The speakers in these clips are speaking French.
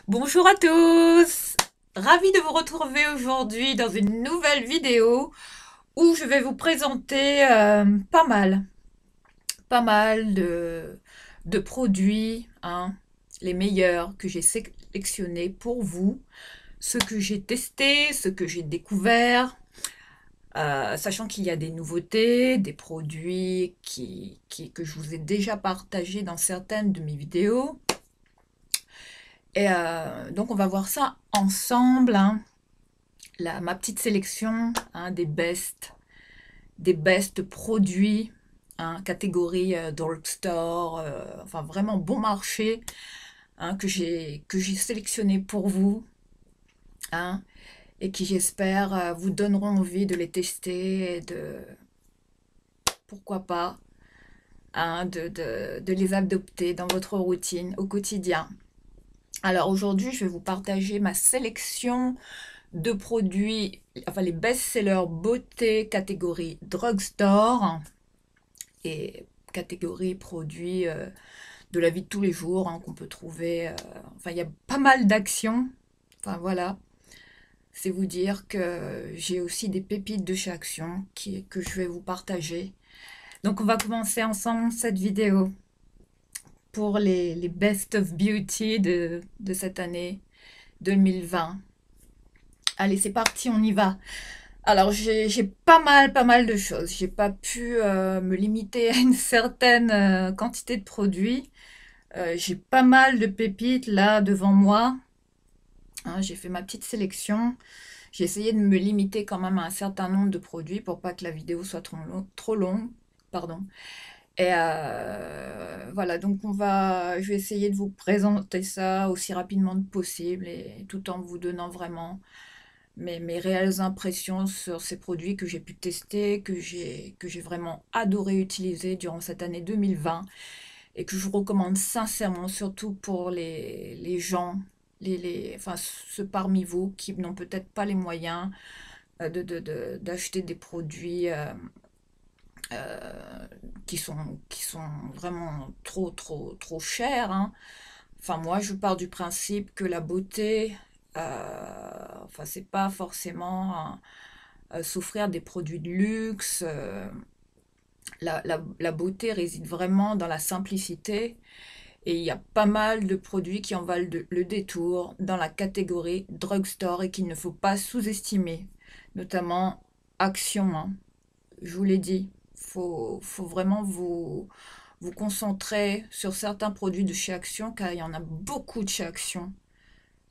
Bonjour à tous! Ravie de vous retrouver aujourd'hui dans une nouvelle vidéo où je vais vous présenter pas mal de produits, hein, les meilleurs que j'ai sélectionnés pour vous, ceux que j'ai testés, ceux que j'ai découverts, sachant qu'il y a des nouveautés, des produits que je vous ai déjà partagés dans certaines de mes vidéos. Et donc on va voir ça ensemble, hein. Ma petite sélection, hein, des best produits, hein, catégorie drugstore, enfin vraiment bon marché, hein, que j'ai sélectionné pour vous, hein, et qui j'espère vous donneront envie de les tester et de pourquoi pas, hein, de les adopter dans votre routine au quotidien. Alors aujourd'hui, je vais vous partager ma sélection de produits, enfin les best-sellers beauté catégorie drugstore et catégorie produits de la vie de tous les jours, hein, qu'on peut trouver. Enfin, il y a pas mal d'actions. Enfin voilà, c'est vous dire que j'ai aussi des pépites de chez Action que je vais vous partager. Donc on va commencer ensemble cette vidéo pour les Best of Beauty de cette année 2020. Allez, c'est parti, on y va. Alors, j'ai pas mal de choses. J'ai pas pu me limiter à une certaine quantité de produits. J'ai pas mal de pépites là devant moi, hein. J'ai fait ma petite sélection. J'ai essayé de me limiter quand même à un certain nombre de produits pour pas que la vidéo soit trop longue. Pardon. Et voilà, donc je vais essayer de vous présenter ça aussi rapidement que possible et tout en vous donnant vraiment mes réelles impressions sur ces produits que j'ai pu tester, que j'ai vraiment adoré utiliser durant cette année 2020 et que je vous recommande sincèrement, surtout pour les gens, enfin ceux parmi vous qui n'ont peut-être pas les moyens d'acheter des produits qui sont vraiment trop chers, hein. Enfin, moi, je pars du principe que la beauté, enfin, c'est pas forcément souffrir des produits de luxe. La beauté réside vraiment dans la simplicité. Et il y a pas mal de produits qui en valent le détour dans la catégorie drugstore et qu'il ne faut pas sous-estimer. Notamment Action, hein. Je vous l'ai dit, faut vraiment vous concentrer sur certains produits de chez Action, car il y en a beaucoup de chez Action,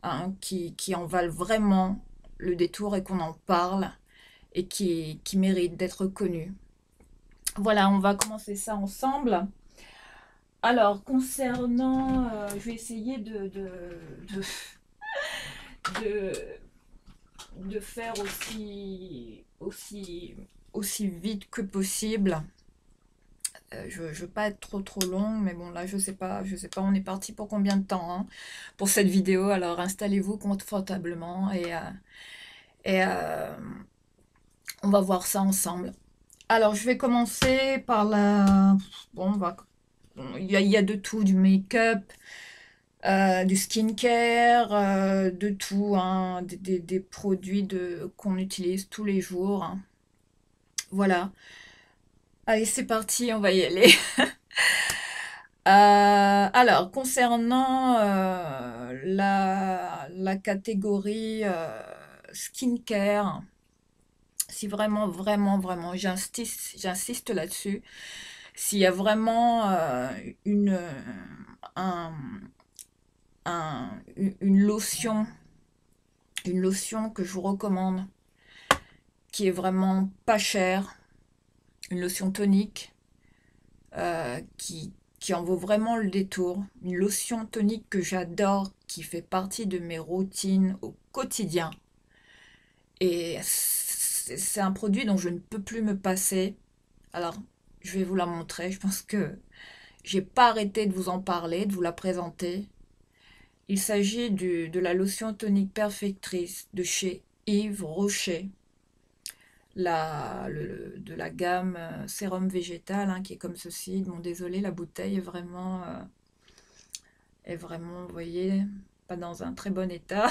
hein, qui en valent vraiment le détour et qu'on en parle et qui méritent d'être connus. Voilà, on va commencer ça ensemble. Alors, concernant, je vais essayer de, de faire aussi vite que possible. Je ne veux pas être trop long, mais bon là je sais pas, on est parti pour combien de temps, hein, pour cette vidéo. Alors installez-vous confortablement et on va voir ça ensemble. Alors je vais commencer par bon, il y a de tout, du make-up, du skincare, de tout, hein, des produits qu'on utilise tous les jours, hein. Voilà. Allez, c'est parti, on va y aller. Alors, concernant la catégorie skincare, si vraiment, vraiment, vraiment, j'insiste là-dessus, s'il y a vraiment une, un- une lotion que je vous recommande, qui est vraiment pas chère, une lotion tonique, qui en vaut vraiment le détour. Une lotion tonique que j'adore, qui fait partie de mes routines au quotidien. Et c'est un produit dont je ne peux plus me passer. Alors, je vais vous la montrer. Je pense que j'ai pas arrêté de vous en parler, de vous la présenter. Il s'agit de la lotion tonique perfectrice de chez Yves Rocher. De la gamme sérum végétal, hein, qui est comme ceci. Bon, désolé, la bouteille est vraiment, vous voyez, pas dans un très bon état.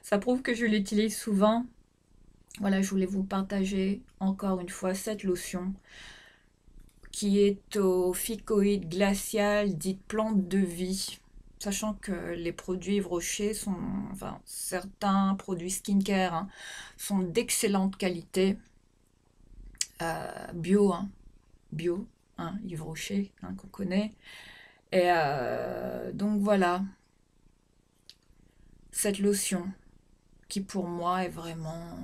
Ça prouve que je l'utilise souvent. Voilà, je voulais vous partager encore une fois cette lotion qui est au ficoïde glacial, dite plante de vie. Sachant que les produits Yves Rocher sont, enfin, certains produits skincare hein, sont d'excellente qualité, bio, hein, bio, hein, Yves Rocher, hein, qu'on connaît. Et donc voilà, cette lotion qui pour moi est vraiment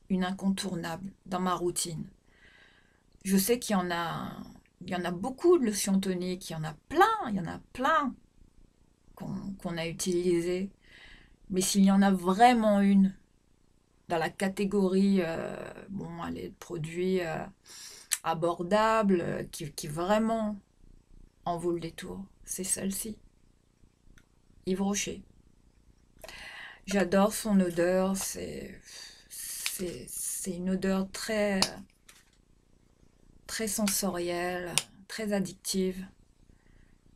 une incontournable dans ma routine. Je sais il y en a beaucoup de lotions toniques, il y en a plein qu'on a utilisées. Mais s'il y en a vraiment une dans la catégorie, bon, allez, de produits abordables, qui vraiment en vaut le détour, c'est celle-ci, Yves Rocher. J'adore son odeur, c'est une odeur très sensorielle, très addictive.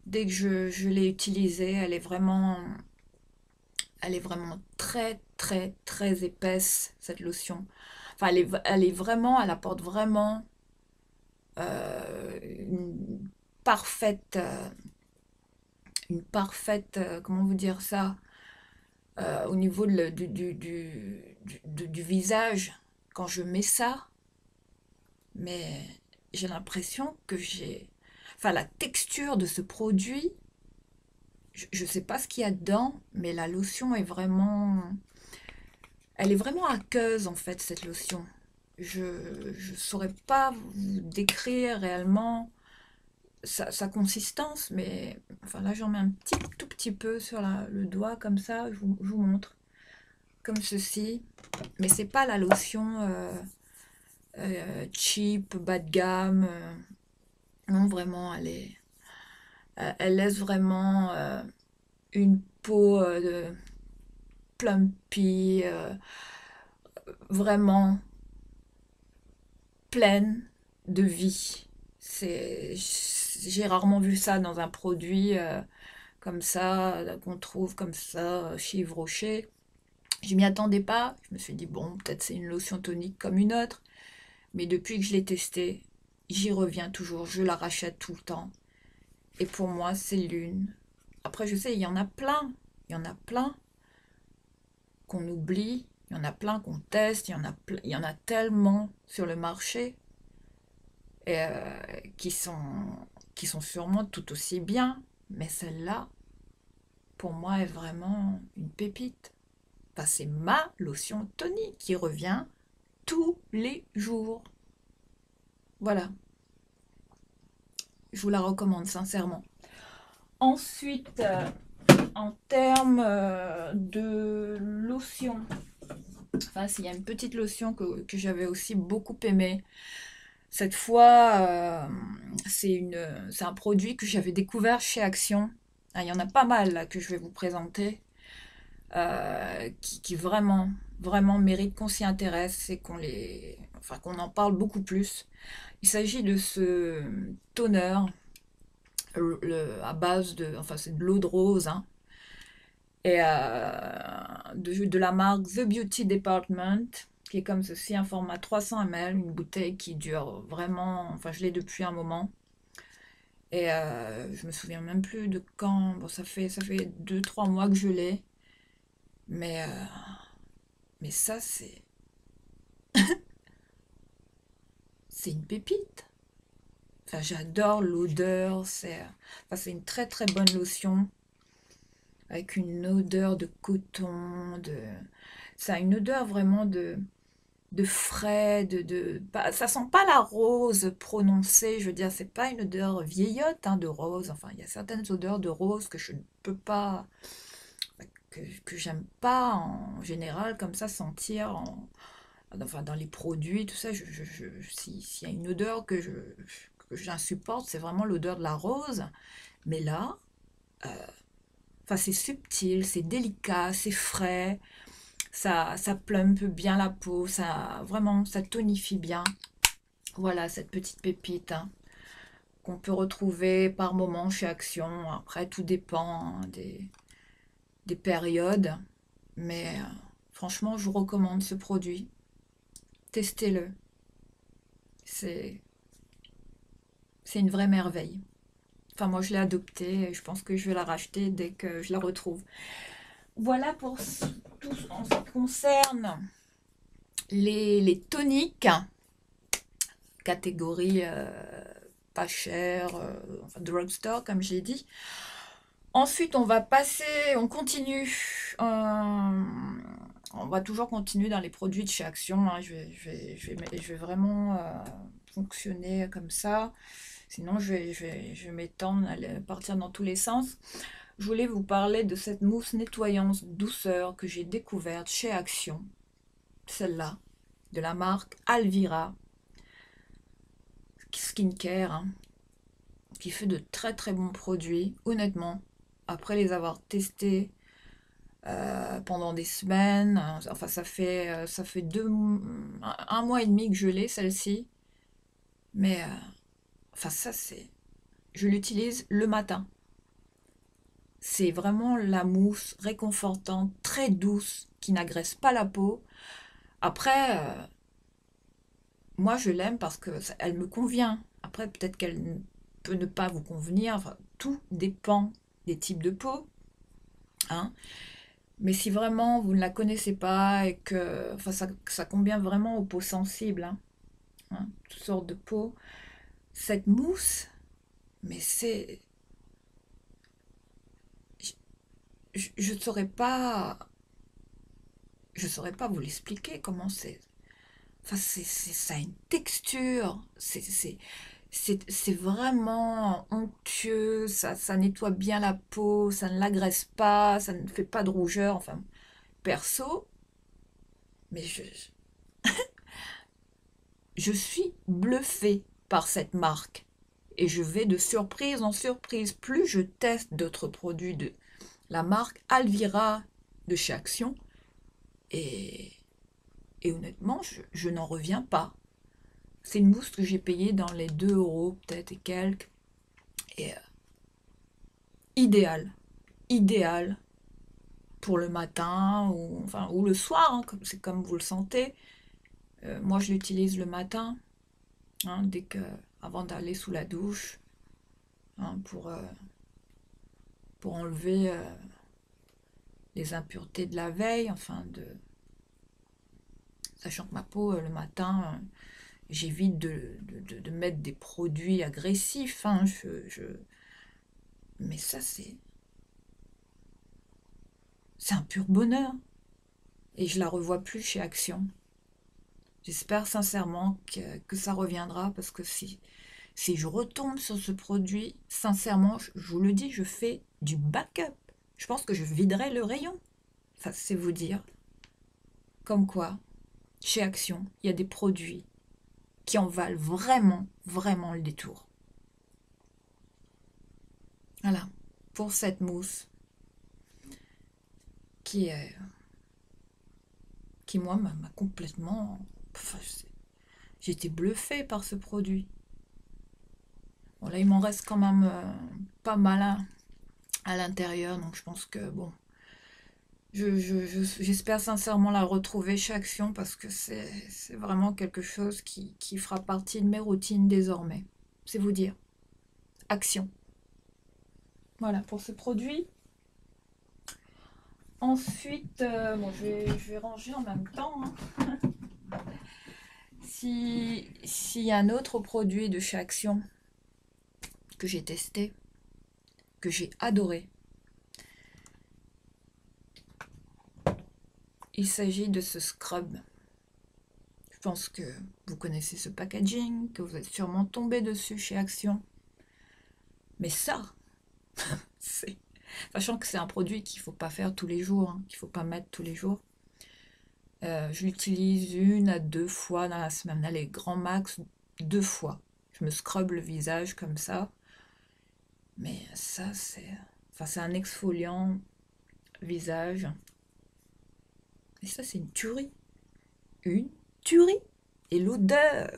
Dès que je l'ai utilisée, elle est vraiment très épaisse, cette lotion. Enfin, elle est vraiment, elle apporte vraiment une parfaite, comment vous dire ça, au niveau du visage. Quand je mets ça, mais j'ai l'impression que enfin, la texture de ce produit, je ne sais pas ce qu'il y a dedans, mais la lotion est vraiment... Elle est vraiment aqueuse, en fait, cette lotion. Je ne saurais pas vous décrire réellement sa consistance, mais enfin là, j'en mets un tout petit peu sur le doigt, comme ça, je vous montre. Comme ceci. Mais c'est pas la lotion cheap, bas de gamme. Non, vraiment, elle laisse vraiment une peau de plumpy, vraiment pleine de vie. J'ai rarement vu ça dans un produit comme ça, qu'on trouve comme ça chez Yves Rocher. Je m'y attendais pas. Je me suis dit, bon, peut-être c'est une lotion tonique comme une autre. Mais depuis que je l'ai testée, j'y reviens toujours. Je la rachète tout le temps. Et pour moi, c'est l'une. Après, je sais, il y en a plein. Il y en a plein qu'on oublie. Il y en a plein qu'on teste. Il y en a tellement sur le marché et, qui sont sûrement tout aussi bien. Mais celle-là, pour moi, est vraiment une pépite. Enfin, c'est ma lotion tonique qui revient tous les jours. Voilà, je vous la recommande sincèrement. Ensuite, en termes de lotion, enfin, s'il y a une petite lotion que j'avais aussi beaucoup aimée. Cette fois, c'est un produit que j'avais découvert chez Action. Ah, il y en a pas mal là, que je vais vous présenter, qui vraiment méritent qu'on s'y intéresse et enfin, qu'on en parle beaucoup plus. Il s'agit de ce toner à base enfin c'est de l'eau de rose, hein, et de la marque The Beauty Department, qui est comme ceci, un format 300 ml, une bouteille qui dure vraiment, enfin je l'ai depuis un moment, et je me souviens même plus de quand, bon ça fait 2 3 mois que je l'ai, mais, mais ça c'est une pépite. Enfin, j'adore l'odeur, c'est une très bonne lotion, avec une odeur de coton, ça a une odeur vraiment de frais, ça sent pas la rose prononcée, je veux dire, c'est pas une odeur vieillotte hein, de rose, enfin, il y a certaines odeurs de rose que je ne peux pas, que j'aime pas en général, comme ça, sentir, enfin, dans les produits, tout ça, s'il y a une odeur que j'insupporte, c'est vraiment l'odeur de la rose, mais là, enfin, c'est subtil, c'est délicat, c'est frais, ça plumpe bien la peau, vraiment, ça tonifie bien. Voilà, cette petite pépite hein, qu'on peut retrouver par moment chez Action. Après, tout dépend hein, des périodes, mais franchement, je vous recommande ce produit. Testez-le. C'est c'est une vraie merveille. Enfin, moi, je l'ai adoptée et je pense que je vais la racheter dès que je la retrouve. Voilà pour tout en ce qui concerne les toniques, catégorie pas cher, enfin drugstore, comme j'ai dit. Ensuite, on va passer, on continue. On va toujours continuer dans les produits de chez Action, hein. Je vais vraiment fonctionner comme ça. Sinon, je vais m'étendre, partir dans tous les sens. Je voulais vous parler de cette mousse nettoyance douceur que j'ai découverte chez Action. Celle-là, de la marque Alvira Skincare, hein, qui fait de très très bons produits. Honnêtement, après les avoir testés pendant des semaines, enfin ça fait un mois et demi que je l'ai celle-ci, mais enfin ça c'est, je l'utilise le matin. C'est vraiment la mousse réconfortante, très douce, qui n'agresse pas la peau. Après, moi je l'aime parce que elle me convient. Après, peut-être qu'elle peut ne pas vous convenir. Enfin, tout dépend des types de peau, hein. Mais si vraiment vous ne la connaissez pas et que enfin, ça convient vraiment aux peaux sensibles, hein, toutes sortes de peaux, cette mousse, mais c'est... Je ne saurais pas... Je saurais pas vous l'expliquer comment c'est. Enfin, ça a une texture. C'est vraiment onctueux. Ça nettoie bien la peau. Ça ne l'agresse pas. Ça ne fait pas de rougeur. Enfin, perso, mais je suis bluffée par cette marque. Et je vais de surprise en surprise. Plus je teste d'autres produits de la marque Alvira de chez Action. Et, et honnêtement, je n'en reviens pas. C'est une mousse que j'ai payée dans les 2 euros peut-être et quelques. Et idéal. Idéal pour le matin ou, enfin, ou le soir, hein, c'est comme vous le sentez. Moi, je l'utilise le matin, hein, avant d'aller sous la douche, hein, pour enlever les impuretés de la veille, sachant que ma peau, le matin, j'évite de mettre des produits agressifs, hein, mais ça, c'est un pur bonheur. Et je la revois plus chez Action. J'espère sincèrement que ça reviendra parce que si je retombe sur ce produit, sincèrement, je vous le dis, je fais du backup. Je pense que je viderai le rayon. Enfin, c'est vous dire. Comme quoi, chez Action, il y a des produits qui en valent vraiment, vraiment le détour. Voilà, pour cette mousse qui est qui moi m'a complètement... Enfin, j'étais bluffée par ce produit. Bon là il m'en reste quand même pas mal à l'intérieur, donc je pense que bon, j'espère sincèrement la retrouver chez Action parce que c'est vraiment quelque chose qui fera partie de mes routines désormais. C'est vous dire. Action. Voilà pour ce produit. Ensuite, bon, je vais ranger en même temps, hein. S'il y a un autre produit de chez Action que j'ai testé, que j'ai adoré, il s'agit de ce scrub. Je pense que vous connaissez ce packaging, que vous êtes sûrement tombé dessus chez Action. Mais ça, c'est... Sachant que c'est un produit qu'il ne faut pas faire tous les jours, hein, qu'il ne faut pas mettre tous les jours. Je l'utilise 1 à 2 fois dans la semaine. Allez, grand max 2 fois. Je me scrube le visage comme ça. Mais ça, c'est un exfoliant visage. Et ça, c'est une tuerie. Une tuerie. Et l'odeur.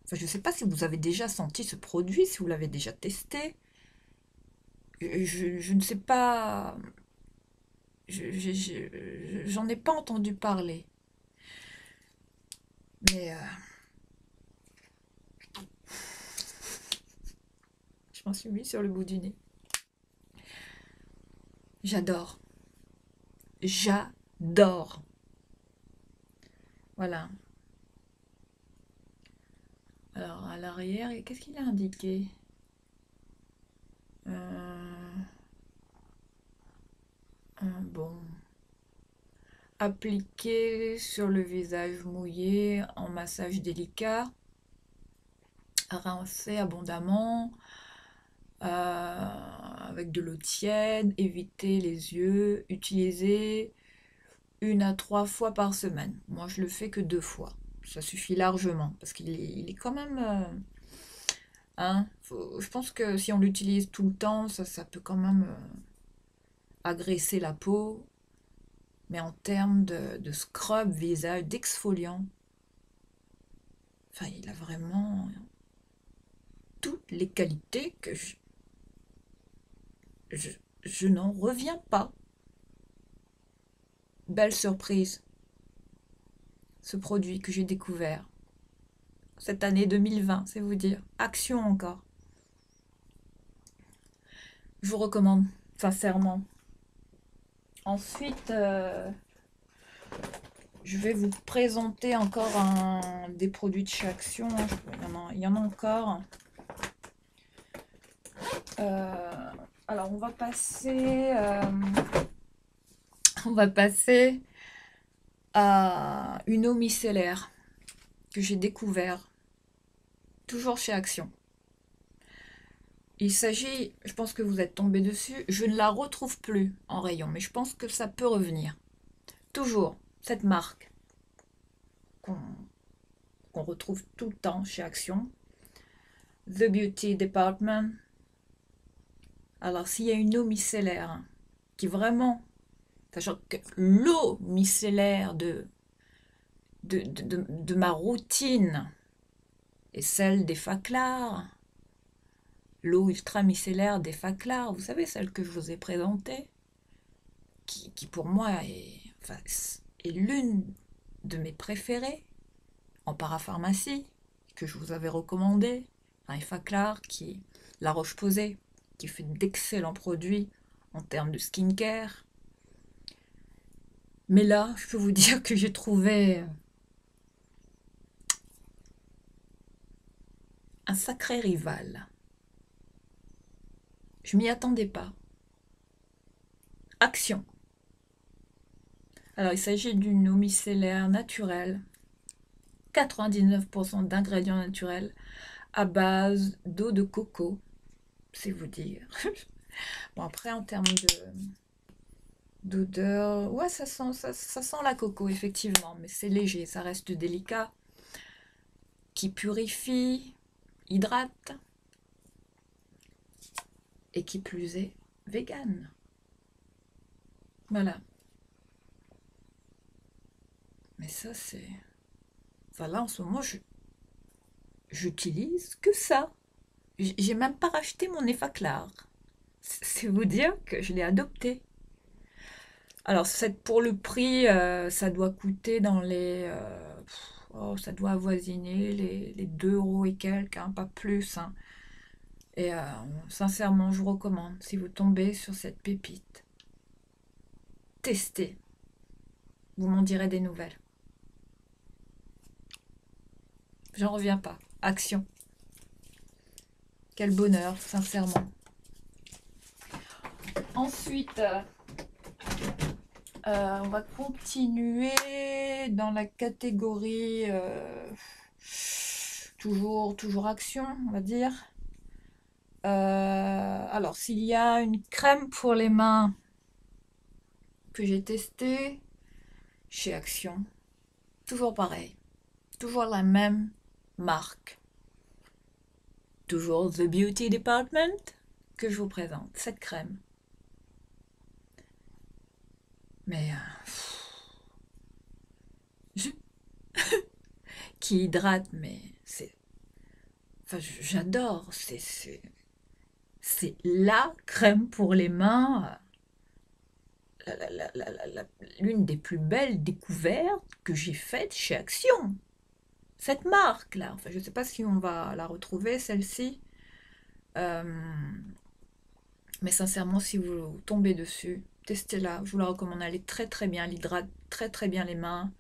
Enfin, je ne sais pas si vous avez déjà senti ce produit, si vous l'avez déjà testé. Je ne sais pas j'en ai pas entendu parler. Mais je m'en suis mis sur le bout du nez. J'adore. J'adore. Voilà. Alors, à l'arrière, qu'est-ce qu'il a indiqué? Bon. Appliquer sur le visage mouillé en massage délicat. Rincer abondamment. Avec de l'eau tiède. Éviter les yeux. Utiliser 1 à 3 fois par semaine. Moi, je le fais que 2 fois. Ça suffit largement. Parce qu'il est quand même... hein, je pense que si on l'utilise tout le temps, ça peut quand même agresser la peau. Mais en termes de scrub visage, d'exfoliant, enfin, il a vraiment toutes les qualités que je, je n'en reviens pas. Belle surprise, ce produit que j'ai découvert cette année 2020, c'est vous dire. Action encore. Je vous recommande, sincèrement. Ensuite, je vais vous présenter encore des produits de chez Action. Il y en a encore. Alors, on va passer à une eau micellaire que j'ai découvert, toujours chez Action. Il s'agit, je pense que vous êtes tombé dessus, je ne la retrouve plus en rayon, mais je pense que ça peut revenir. Toujours cette marque qu'on retrouve tout le temps chez Action, The Beauty Department. Alors, s'il y a une eau micellaire qui vraiment, sachant que l'eau micellaire de ma routine est celle des Faclar, l'eau ultra micellaire des Faclar, vous savez, celle que je vous ai présentée, qui pour moi est l'une de mes préférées en parapharmacie, que je vous avais recommandé, un Faclar qui La Roche-Posay, qui fait d'excellents produits en termes de skincare. Mais là, je peux vous dire que j'ai trouvé un sacré rival. Je m'y attendais pas. Action. Alors, il s'agit d'une eau micellaire naturelle, 99% d'ingrédients naturels, à base d'eau de coco, c'est vous dire. Bon, après, en termes d'odeur, ouais, ça sent la coco, effectivement, mais c'est léger, ça reste délicat, qui purifie, hydrate, et qui plus est, vegan. Voilà. Mais ça, c'est... Enfin, là, en ce moment, j'utilise que ça. J'ai même pas racheté mon Effaclar. C'est vous dire que je l'ai adopté. Alors, pour le prix, ça doit coûter dans les... ça doit avoisiner les 2 euros et quelques, hein, pas plus. Hein. Et sincèrement, je vous recommande, si vous tombez sur cette pépite, testez. Vous m'en direz des nouvelles. J'en reviens pas. Action. Quel bonheur, sincèrement. Ensuite, on va continuer dans la catégorie toujours action, on va dire. Alors, s'il y a une crème pour les mains que j'ai testée chez Action, toujours pareil, toujours la même marque, toujours The Beauty Department que je vous présente, cette crème. Mais qui hydrate, mais c'est... Enfin, j'adore, c'est la crème pour les mains l'une des plus belles découvertes que j'ai faites chez Action. Cette marque-là, enfin, je ne sais pas si on va la retrouver, celle-ci. Euh, mais sincèrement, si vous tombez dessus, testez-la. Je vous la recommande. Elle est très très bien. Elle hydrate très très bien les mains.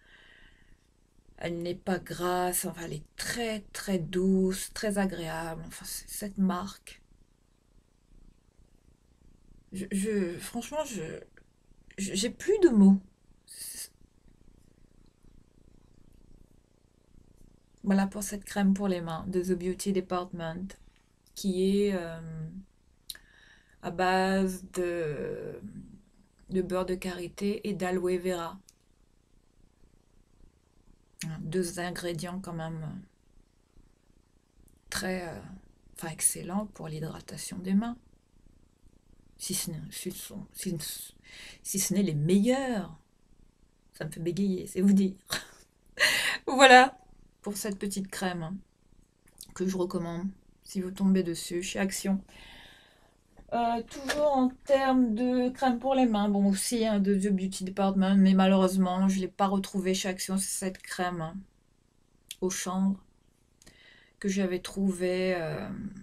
Elle n'est pas grasse. Enfin, elle est très très douce, très agréable. Enfin, cette marque. Franchement, j'ai plus de mots. Voilà pour cette crème pour les mains de The Beauty Department, qui est à base de beurre de karité et d'aloe vera. Deux ingrédients quand même très enfin excellents pour l'hydratation des mains. Si ce n'est les meilleurs. Ça me fait bégayer, c'est vous dire. Voilà pour cette petite crème que je recommande si vous tombez dessus chez Action. Toujours en termes de crème pour les mains, bon aussi hein, de The Beauty Department, mais malheureusement je ne l'ai pas retrouvée chez Action, c'est cette crème au chanvre que j'avais trouvée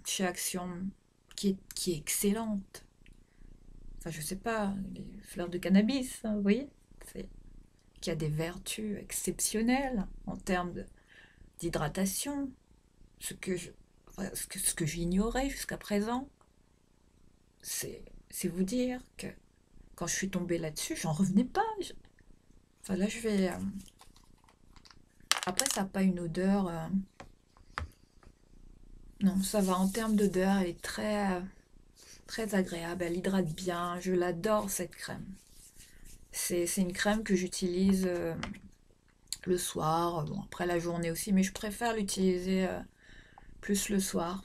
chez Action qui est excellente. Enfin je sais pas, les fleurs de cannabis, hein, vous voyez, qui a des vertus exceptionnelles en termes d'hydratation, ce que j'ignorais jusqu'à présent. C'est vous dire que quand je suis tombée là-dessus, j'en revenais pas. Enfin là, je vais... Après, ça n'a pas une odeur... Non, ça va en termes d'odeur, elle est très agréable, elle hydrate bien. Je l'adore, cette crème. C'est une crème que j'utilise le soir, bon, après la journée aussi, mais je préfère l'utiliser plus le soir.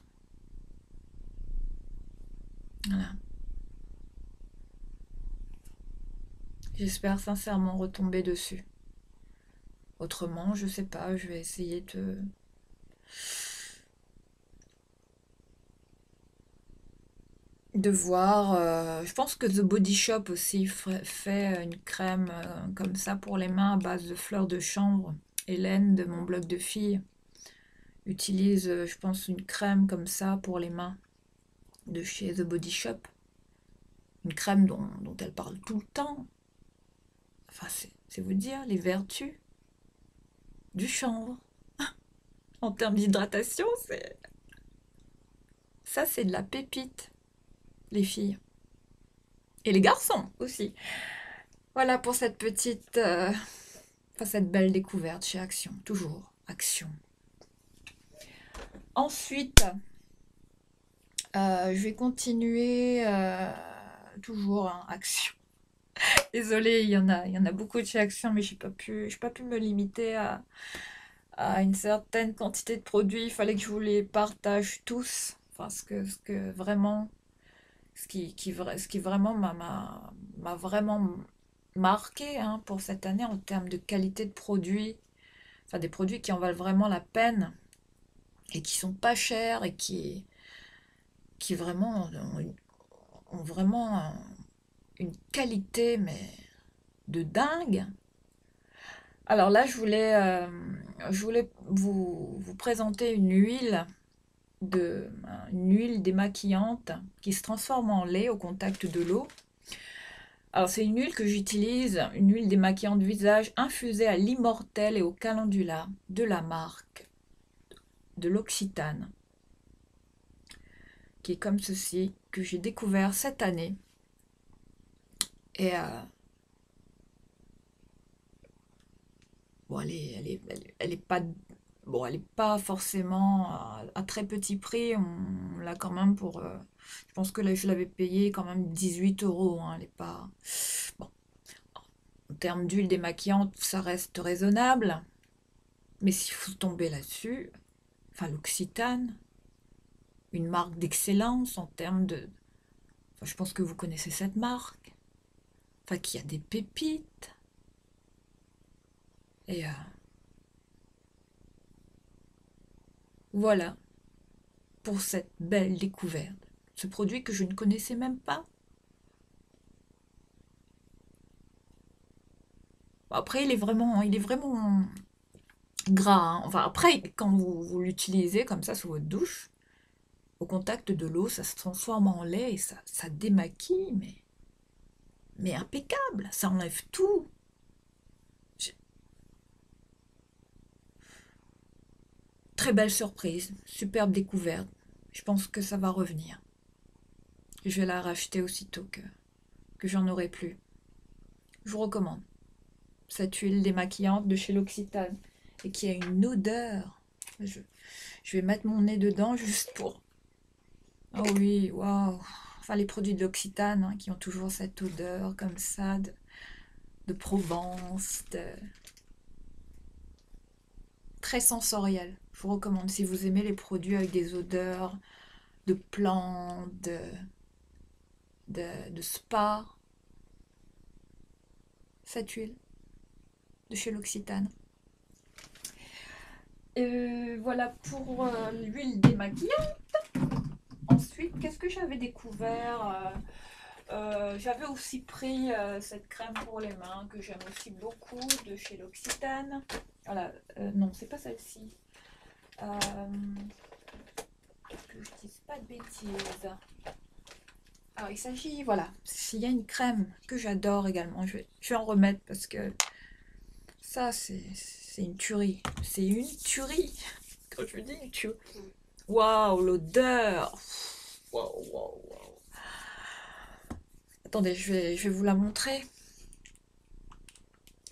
Voilà. J'espère sincèrement retomber dessus. Autrement, je sais pas, je vais essayer de voir. Je pense que The Body Shop aussi fait une crème comme ça pour les mains à base de fleurs de chanvre. Hélène de mon blog de filles utilise, je pense, une crème comme ça pour les mains de chez The Body Shop. Une crème dont elle parle tout le temps. Enfin, c'est vous dire les vertus du chanvre. En termes d'hydratation, c'est de la pépite, les filles. Et les garçons aussi. Voilà pour cette petite, enfin cette belle découverte chez Action. Toujours Action. Ensuite, je vais continuer toujours hein, Action. Désolée, il y en a beaucoup de chez Action, mais j'ai pas pu me limiter à une certaine quantité de produits. Il fallait que je vous les partage tous. Enfin, ce que vraiment, ce qui vraiment m'a vraiment marqué hein, pour cette année en termes de qualité de produits. Enfin, des produits qui en valent vraiment la peine et qui sont pas chers et qui vraiment ont vraiment une qualité mais de dingue. Alors là, je voulais vous présenter une huile démaquillante qui se transforme en lait au contact de l'eau. Alors c'est une huile que j'utilise, une huile démaquillante visage infusée à l'immortel et au calendula de la marque de l'Occitane, qui est comme ceci, que j'ai découvert cette année. Et bon, elle est pas, bon, elle est pas forcément à très petit prix. On l'a quand même pour, je pense que là, je l'avais payé quand même 18 euros. Hein, elle est pas, bon, en termes d'huile démaquillante, ça reste raisonnable. Mais s'il faut tomber là-dessus, enfin l'Occitane, une marque d'excellence en termes de, enfin, je pense que vous connaissez cette marque, enfin qui a des pépites. Et voilà pour cette belle découverte. Ce produit que je ne connaissais même pas. Après, il est vraiment gras, hein. Enfin, après, quand vous l'utilisez comme ça sous votre douche, au contact de l'eau, ça se transforme en lait et ça démaquille, mais impeccable, ça enlève tout. J'ai- Très belle surprise, superbe découverte. Je pense que ça va revenir. Je vais la racheter aussitôt que j'en aurai plus. Je vous recommande cette huile démaquillante de chez L'Occitane et qui a une odeur. Je, je vais mettre mon nez dedans juste pour... Oh oui, waouh. Enfin, les produits de l'Occitane hein, qui ont toujours cette odeur comme ça de Provence, très sensoriel. Je vous recommande si vous aimez les produits avec des odeurs de plantes, de spa, cette huile de chez L'Occitane. Voilà pour l'huile démaquillante. Ensuite, qu'est-ce que j'avais découvert j'avais aussi pris cette crème pour les mains que j'aime aussi beaucoup de chez L'Occitane. Voilà, non, c'est pas celle-ci. Que je dise pas de bêtises. Alors, il s'agit, voilà, s'il y a une crème que j'adore également, je vais en remettre parce que ça, c'est une tuerie. C'est une tuerie. Quand je dis une tuerie. Waouh, l'odeur. Waouh, waouh, waouh. Attendez, je vais vous la montrer.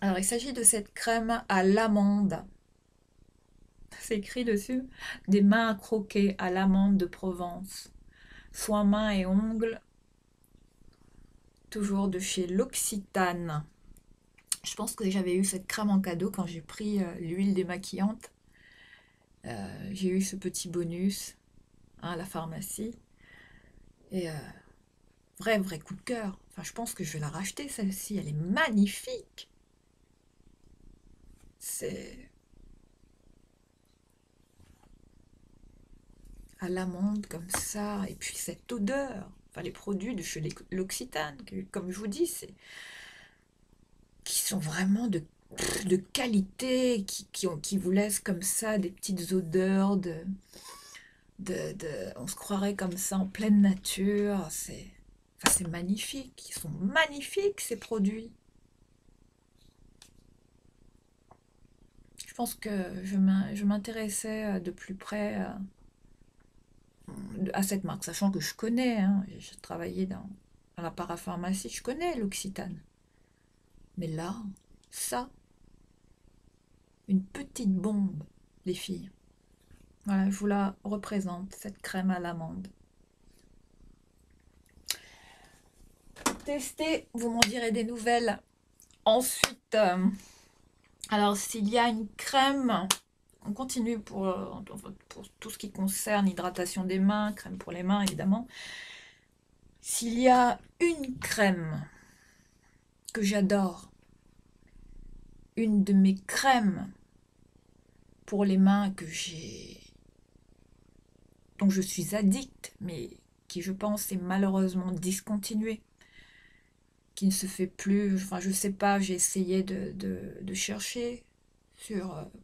Alors, il s'agit de cette crème à l'amande. C'est écrit dessus. Des mains à croquer à l'amande de Provence. Soins mains et ongles. Toujours de chez L'Occitane. Je pense que j'avais eu cette crème en cadeau quand j'ai pris l'huile démaquillante. J'ai eu ce petit bonus hein, à la pharmacie. Et vrai coup de cœur. Enfin, je pense que je vais la racheter celle-ci. Elle est magnifique. C'est à l'amande comme ça. Et puis cette odeur. Enfin, les produits de chez L'Occitane, comme je vous dis, qui sont vraiment de qualité, qui vous laissent comme ça des petites odeurs on se croirait comme ça en pleine nature. C'est magnifique. Ils sont magnifiques ces produits. Je pense que je m'intéressais de plus près à cette marque, sachant que je connais, hein, j'ai travaillé dans la parapharmacie, je connais l'Occitane. Mais là, ça, une petite bombe, les filles. Voilà, je vous la représente, cette crème à l'amande. Testez, vous m'en direz des nouvelles. Ensuite, alors s'il y a une crème, on continue pour tout ce qui concerne hydratation des mains, crème pour les mains évidemment. S'il y a une crème que j'adore, une de mes crèmes pour les mains dont je suis addict, mais qui je pense est malheureusement discontinuée, qui ne se fait plus, enfin je sais pas, j'ai essayé de chercher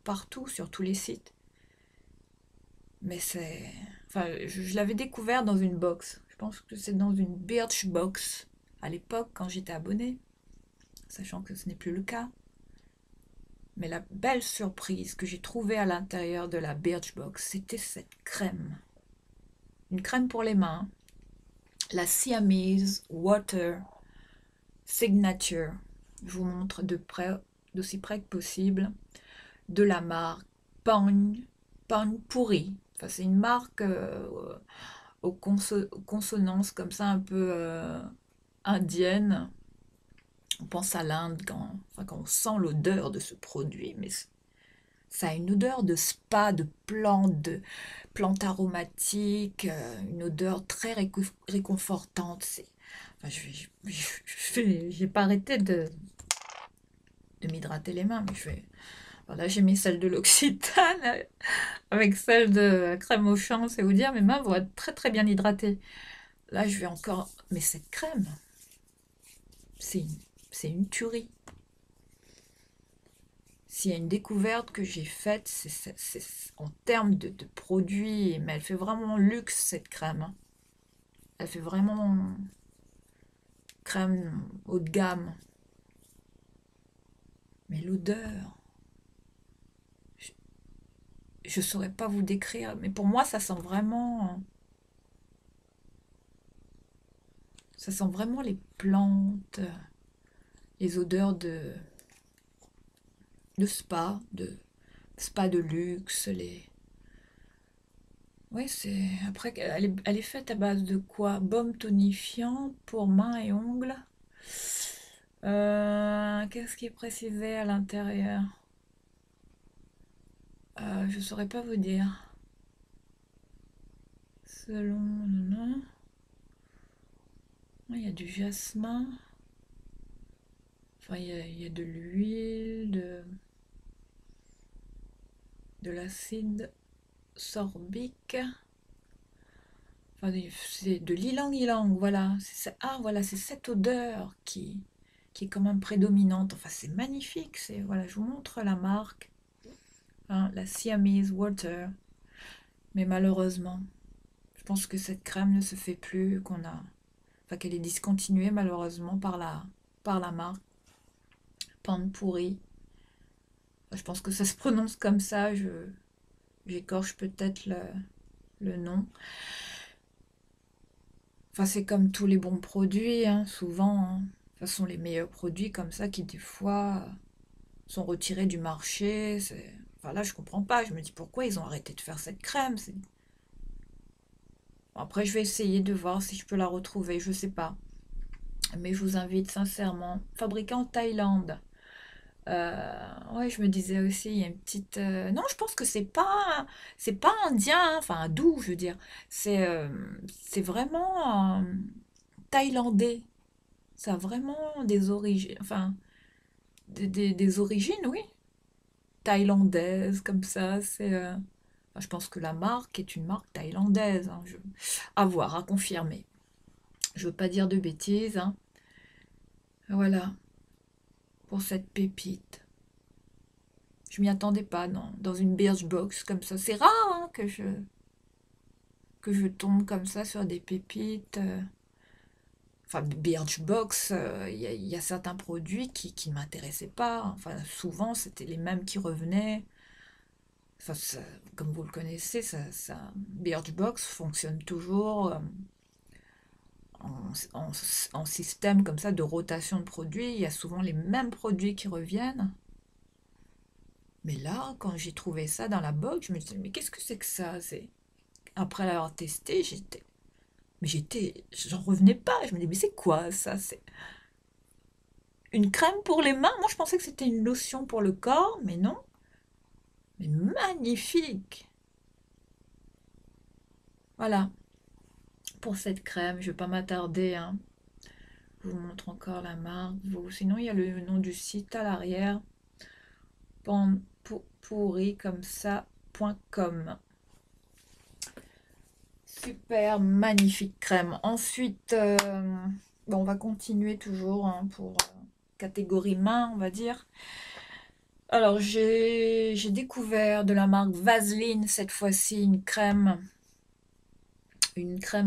partout, sur tous les sites, mais enfin je l'avais découvert dans une box, je pense que c'est dans une Birchbox, à l'époque quand j'étais abonnée, sachant que ce n'est plus le cas. Mais la belle surprise que j'ai trouvée à l'intérieur de la Birchbox, c'était cette crème. Une crème pour les mains. La Siamese Water Signature. Je vous montre d'aussi près que possible. De la marque Pan Pourri. Enfin, c'est une marque aux consonances comme ça un peu indiennes. On pense à l'Inde quand on sent l'odeur de ce produit, mais ça a une odeur de spa, de plantes aromatiques, une odeur très réconfortante. Enfin, j'ai pas arrêté de m'hydrater les mains, mais voilà, j'ai mis celle de l'Occitane avec celle de la crème au champ, c'est vous dire, mes mains vont être très très bien hydratées. Là, je vais encore... Mais cette crème, c'est une tuerie. s'il y a une découverte que j'ai faite, c'est en termes de produits, mais elle fait vraiment luxe cette crème, hein. Elle fait vraiment crème haut de gamme. Mais l'odeur, je ne saurais pas vous décrire, mais pour moi ça sent vraiment les plantes, les odeurs de spa de luxe, les... Oui, c'est... Après, elle est faite à base de quoi? Baume tonifiant pour mains et ongles. Qu'est-ce qui est précisé à l'intérieur? Je saurais pas vous dire. Selon... non. Il y a du jasmin. Enfin, il y a de l'huile, de l'acide sorbique. Enfin, c'est de l'ylang-ylang, voilà. Ah, voilà, c'est cette odeur qui est quand même prédominante. Enfin, c'est magnifique. Voilà, je vous montre la marque, hein, la Siamese Water. Mais malheureusement, je pense que cette crème ne se fait plus, enfin, qu'elle est discontinuée malheureusement par la marque Pan Pourri. Je pense que ça se prononce comme ça. J'écorche peut-être le nom. Enfin, c'est comme tous les bons produits, hein, souvent, hein. Ce sont les meilleurs produits comme ça qui, des fois, sont retirés du marché. Enfin, là, je comprends pas. Je me dis pourquoi ils ont arrêté de faire cette crème. Bon, après, je vais essayer de voir si je peux la retrouver. Je sais pas. Mais je vous invite sincèrement. Fabriquée en Thaïlande. Ouais, je me disais aussi, il y a une petite. Non, je pense que c'est pas indien, hein, enfin hindou, je veux dire. C'est vraiment thaïlandais. Ça a vraiment des origines, enfin des origines, oui, thaïlandaises comme ça. Enfin, je pense que la marque est une marque thaïlandaise, hein, à voir, à confirmer. Je veux pas dire de bêtises, hein. Voilà pour cette pépite. Je m'y attendais pas, non, dans une Birchbox comme ça. C'est rare, hein, que je tombe comme ça sur des pépites. Enfin, Birchbox, il y a certains produits qui ne m'intéressaient pas. Enfin, souvent, c'était les mêmes qui revenaient. Enfin, comme vous le connaissez, Birchbox fonctionne toujours en système comme ça de rotation de produits. Il y a souvent les mêmes produits qui reviennent. Mais là, quand j'ai trouvé ça dans la box, je me disais, mais qu'est-ce que c'est que ça? Après l'avoir testé, j'en revenais pas. Je me disais, mais c'est quoi ça? C'est une crème pour les mains? Moi, je pensais que c'était une lotion pour le corps, mais non. Mais magnifique! Voilà, pour cette crème, je ne vais pas m'attarder, hein. Je vous montre encore la marque. Sinon, il y a le nom du site à l'arrière. Pourri comme ça.com. Super, magnifique crème. Ensuite, bon, on va continuer toujours, hein, pour catégorie main, on va dire. Alors, j'ai découvert de la marque Vaseline, cette fois-ci, une crème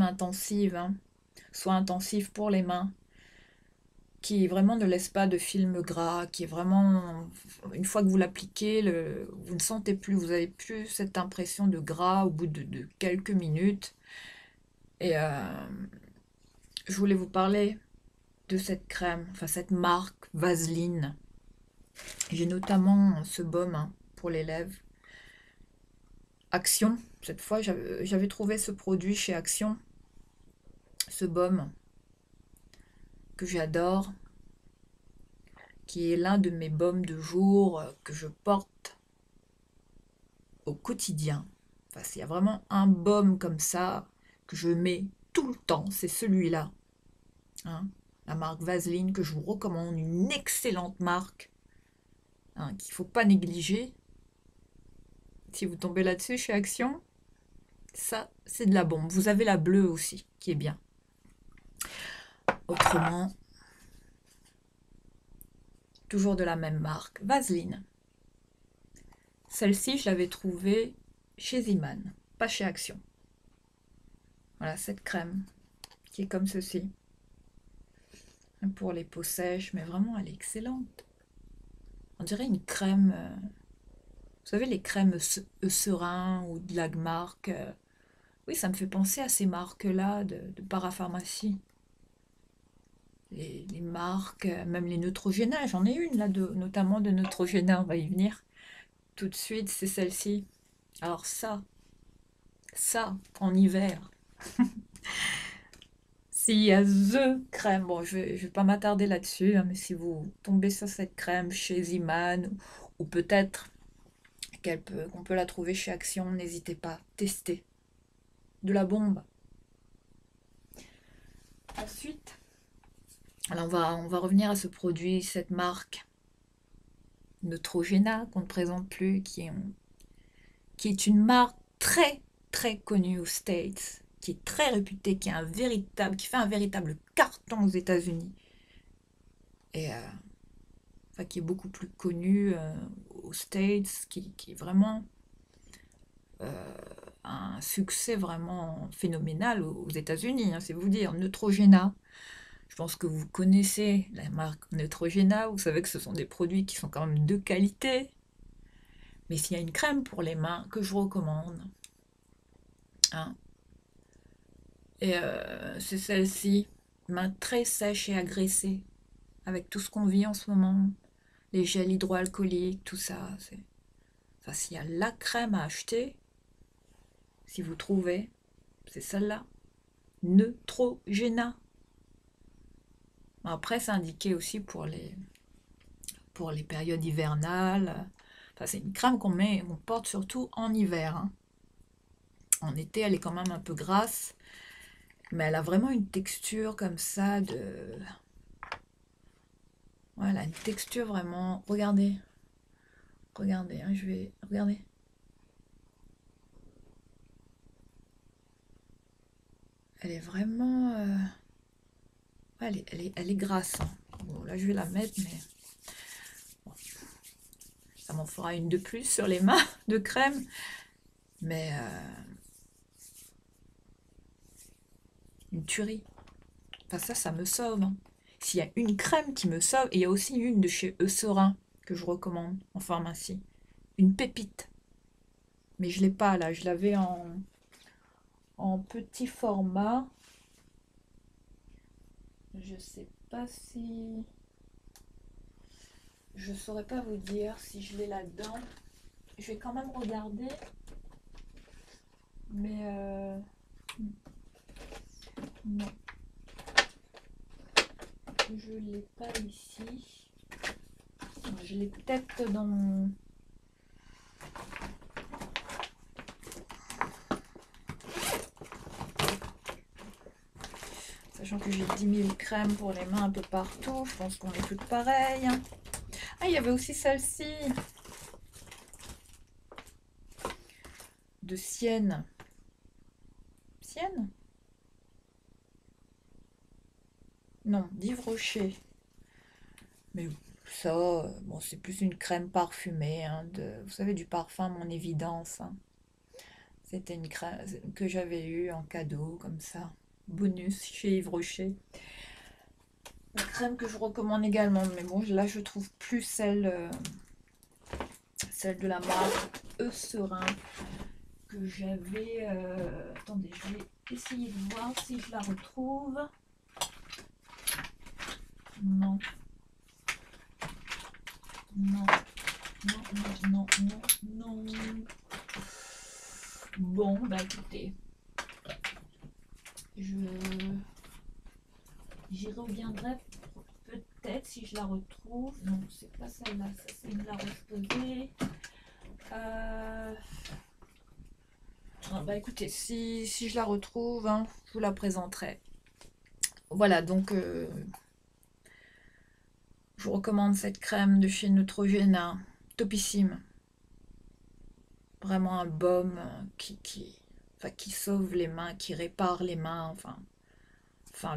intensive, hein, soit intensive pour les mains, qui vraiment ne laisse pas de film gras, qui est vraiment, une fois que vous l'appliquez, vous ne sentez plus, vous n'avez plus cette impression de gras au bout de quelques minutes. Et je voulais vous parler de cette crème, enfin cette marque Vaseline. J'ai notamment ce baume, hein, pour les lèvres. Action, cette fois j'avais trouvé ce produit chez Action, ce baume que j'adore, qui est l'un de mes baumes de jour que je porte au quotidien. Enfin, s'il y a vraiment un baume comme ça que je mets tout le temps, c'est celui-là, hein. La marque Vaseline que je vous recommande, une excellente marque, hein, qu'il ne faut pas négliger. Si vous tombez là-dessus chez Action, ça c'est de la bombe. Vous avez la bleue aussi qui est bien. Autrement, toujours de la même marque, Vaseline. Celle-ci, je l'avais trouvée chez Iman, pas chez Action. Voilà, cette crème qui est comme ceci. Pour les peaux sèches, mais vraiment, elle est excellente. On dirait une crème, vous savez, les crèmes Eucerin ou de Lagmark. Oui, ça me fait penser à ces marques-là de parapharmacie. Les marques, même les Neutrogena, j'en ai une là, notamment de Neutrogena, on va y venir. Tout de suite, c'est celle-ci. Alors ça, en hiver. S'il y a The crème, bon, je vais pas m'attarder là-dessus, hein, mais si vous tombez sur cette crème chez Iman, ou peut-être qu'on peut la trouver chez Action, n'hésitez pas, testez. De la bombe. Ensuite, alors on va revenir à ce produit, cette marque Neutrogena qu'on ne présente plus, qui est une marque très très connue aux States, qui est très réputée, qui fait un véritable carton aux États-Unis et enfin, qui est beaucoup plus connue aux States, qui est vraiment un succès vraiment phénoménal aux États-Unis, hein, c'est vous dire. Neutrogena. Je pense que vous connaissez la marque Neutrogena, vous savez que ce sont des produits qui sont quand même de qualité. Mais s'il y a une crème pour les mains que je recommande, hein, et c'est celle-ci, mains très sèches et agressées, avec tout ce qu'on vit en ce moment, les gels hydroalcooliques, tout ça. Enfin, s'il y a la crème à acheter, si vous trouvez, c'est celle-là, Neutrogena. Après, c'est indiqué aussi pour les périodes hivernales. Enfin, c'est une crème qu'on porte surtout en hiver, hein. En été, elle est quand même un peu grasse, mais elle a vraiment une texture comme ça de... Voilà, une texture vraiment... Regardez. Regardez, hein, je vais... Regardez. Elle est vraiment... elle est grasse, hein. Bon, là, je vais la mettre, mais... Bon, ça m'en fera une de plus sur les mains de crème. Mais... une tuerie. Enfin, ça me sauve, hein. S'il y a une crème qui me sauve, et il y a aussi une de chez Eucerin que je recommande en pharmacie. Une pépite. Mais je ne l'ai pas là, je l'avais en petit format. Je sais pas si... Je saurais pas vous dire si je l'ai là-dedans. Je vais quand même regarder. Mais non. Je l'ai pas ici. Je l'ai peut-être dans... Sachant que j'ai 10 000 crèmes pour les mains un peu partout. Je pense qu'on est toutes pareilles. Ah, il y avait aussi celle-ci. De Sienne. Sienne? Non, d'Yves Rocher. Mais ça, bon, c'est plus une crème parfumée, hein, vous savez, du parfum Mon Évidence, hein. C'était une crème que j'avais eue en cadeau, comme ça. Bonus chez Yves Rocher. Une crème que je recommande également, mais bon, là, je trouve plus celle de la marque Eucerin que j'avais... attendez, je vais essayer de voir si je la retrouve. Non. Non. Non, non, non, non. Bon, bah écoutez. J'y reviendrai peut-être si je la retrouve. Non, c'est pas celle-là, ça c'est une La Roche-Posay. Bah écoutez, si je la retrouve, hein, je vous la présenterai. Voilà, donc je vous recommande cette crème de chez Neutrogena, topissime. Vraiment un baume qui sauve les mains, qui répare les mains, enfin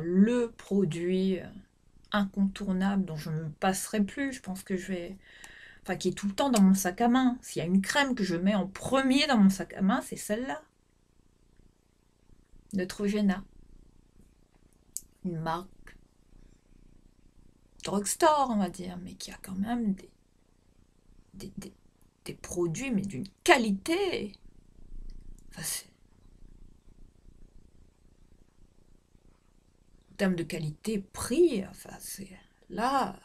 le produit incontournable dont je ne me passerai plus. Je pense que enfin qui est tout le temps dans mon sac à main. S'il y a une crème que je mets en premier dans mon sac à main, c'est celle-là. Neutrogena. Une marque drugstore, on va dire, mais qui a quand même des produits, mais d'une qualité. Enfin, en termes de qualité, prix, enfin, c'est là,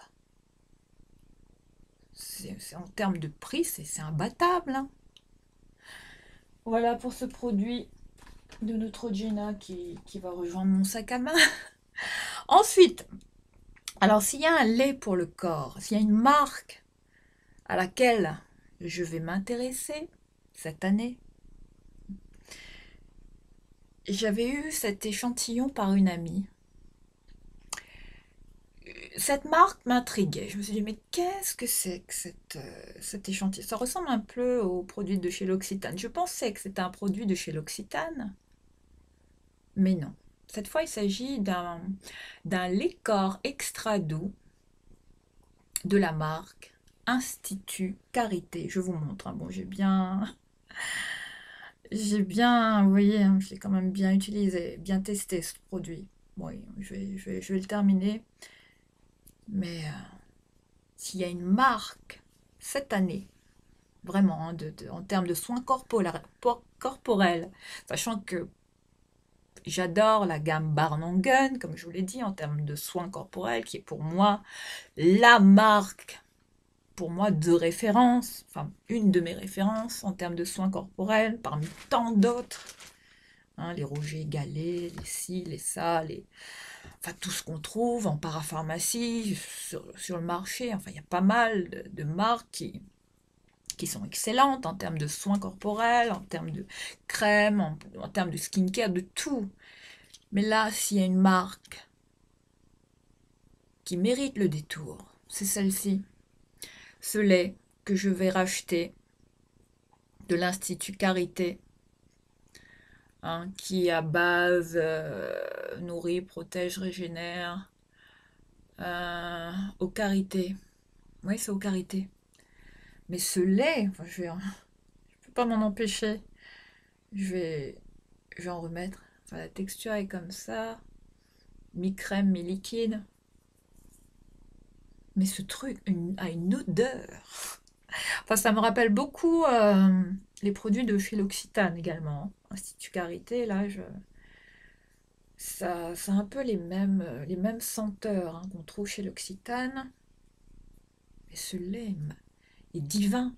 c'est en termes de prix, c'est imbattable. Hein. Voilà pour ce produit de Neutrogena qui va rejoindre mon sac à main. Ensuite, alors s'il y a un lait pour le corps, s'il y a une marque à laquelle je vais m'intéresser cette année, j'avais eu cet échantillon par une amie. Cette marque m'intriguait. Je me suis dit, mais qu'est-ce que c'est que cet échantillon? Ça ressemble un peu au produit de chez L'Occitane. Je pensais que c'était un produit de chez L'Occitane, mais non. Cette fois, il s'agit d'un lait corps extra doux de la marque Institut Carité. Je vous montre. Hein. Bon, vous voyez, hein, j'ai quand même bien utilisé, bien testé ce produit. Bon, oui, je vais le terminer. Mais s'il y a une marque cette année, vraiment, hein, en termes de soins corporels, sachant que j'adore la gamme Barnungen, comme je vous l'ai dit, en termes de soins corporels, qui est pour moi la marque, pour moi, de référence, enfin, une de mes références en termes de soins corporels, parmi tant d'autres. Hein, les Roger Gallet, les ci, les ça, enfin, tout ce qu'on trouve en parapharmacie, sur le marché. Enfin, il y a pas mal de marques qui sont excellentes en termes de soins corporels, en termes de crème, en termes de skincare, de tout. Mais là, s'il y a une marque qui mérite le détour, c'est celle-ci. Ce lait que je vais racheter de l'Institut Carité, hein, qui est à base nourrit, protège, régénère, au Carité. Oui, c'est au Carité. Mais ce lait, enfin, je peux pas m'en empêcher. Je vais, je vais en remettre. Enfin, la texture est comme ça, mi-crème, mi-liquide. Mais ce truc a une odeur. Enfin, ça me rappelle beaucoup les produits de chez L'Occitane également. Institut Carité, là, ça a un peu les mêmes senteurs hein, qu'on trouve chez L'Occitane. Mais ce lait est divin.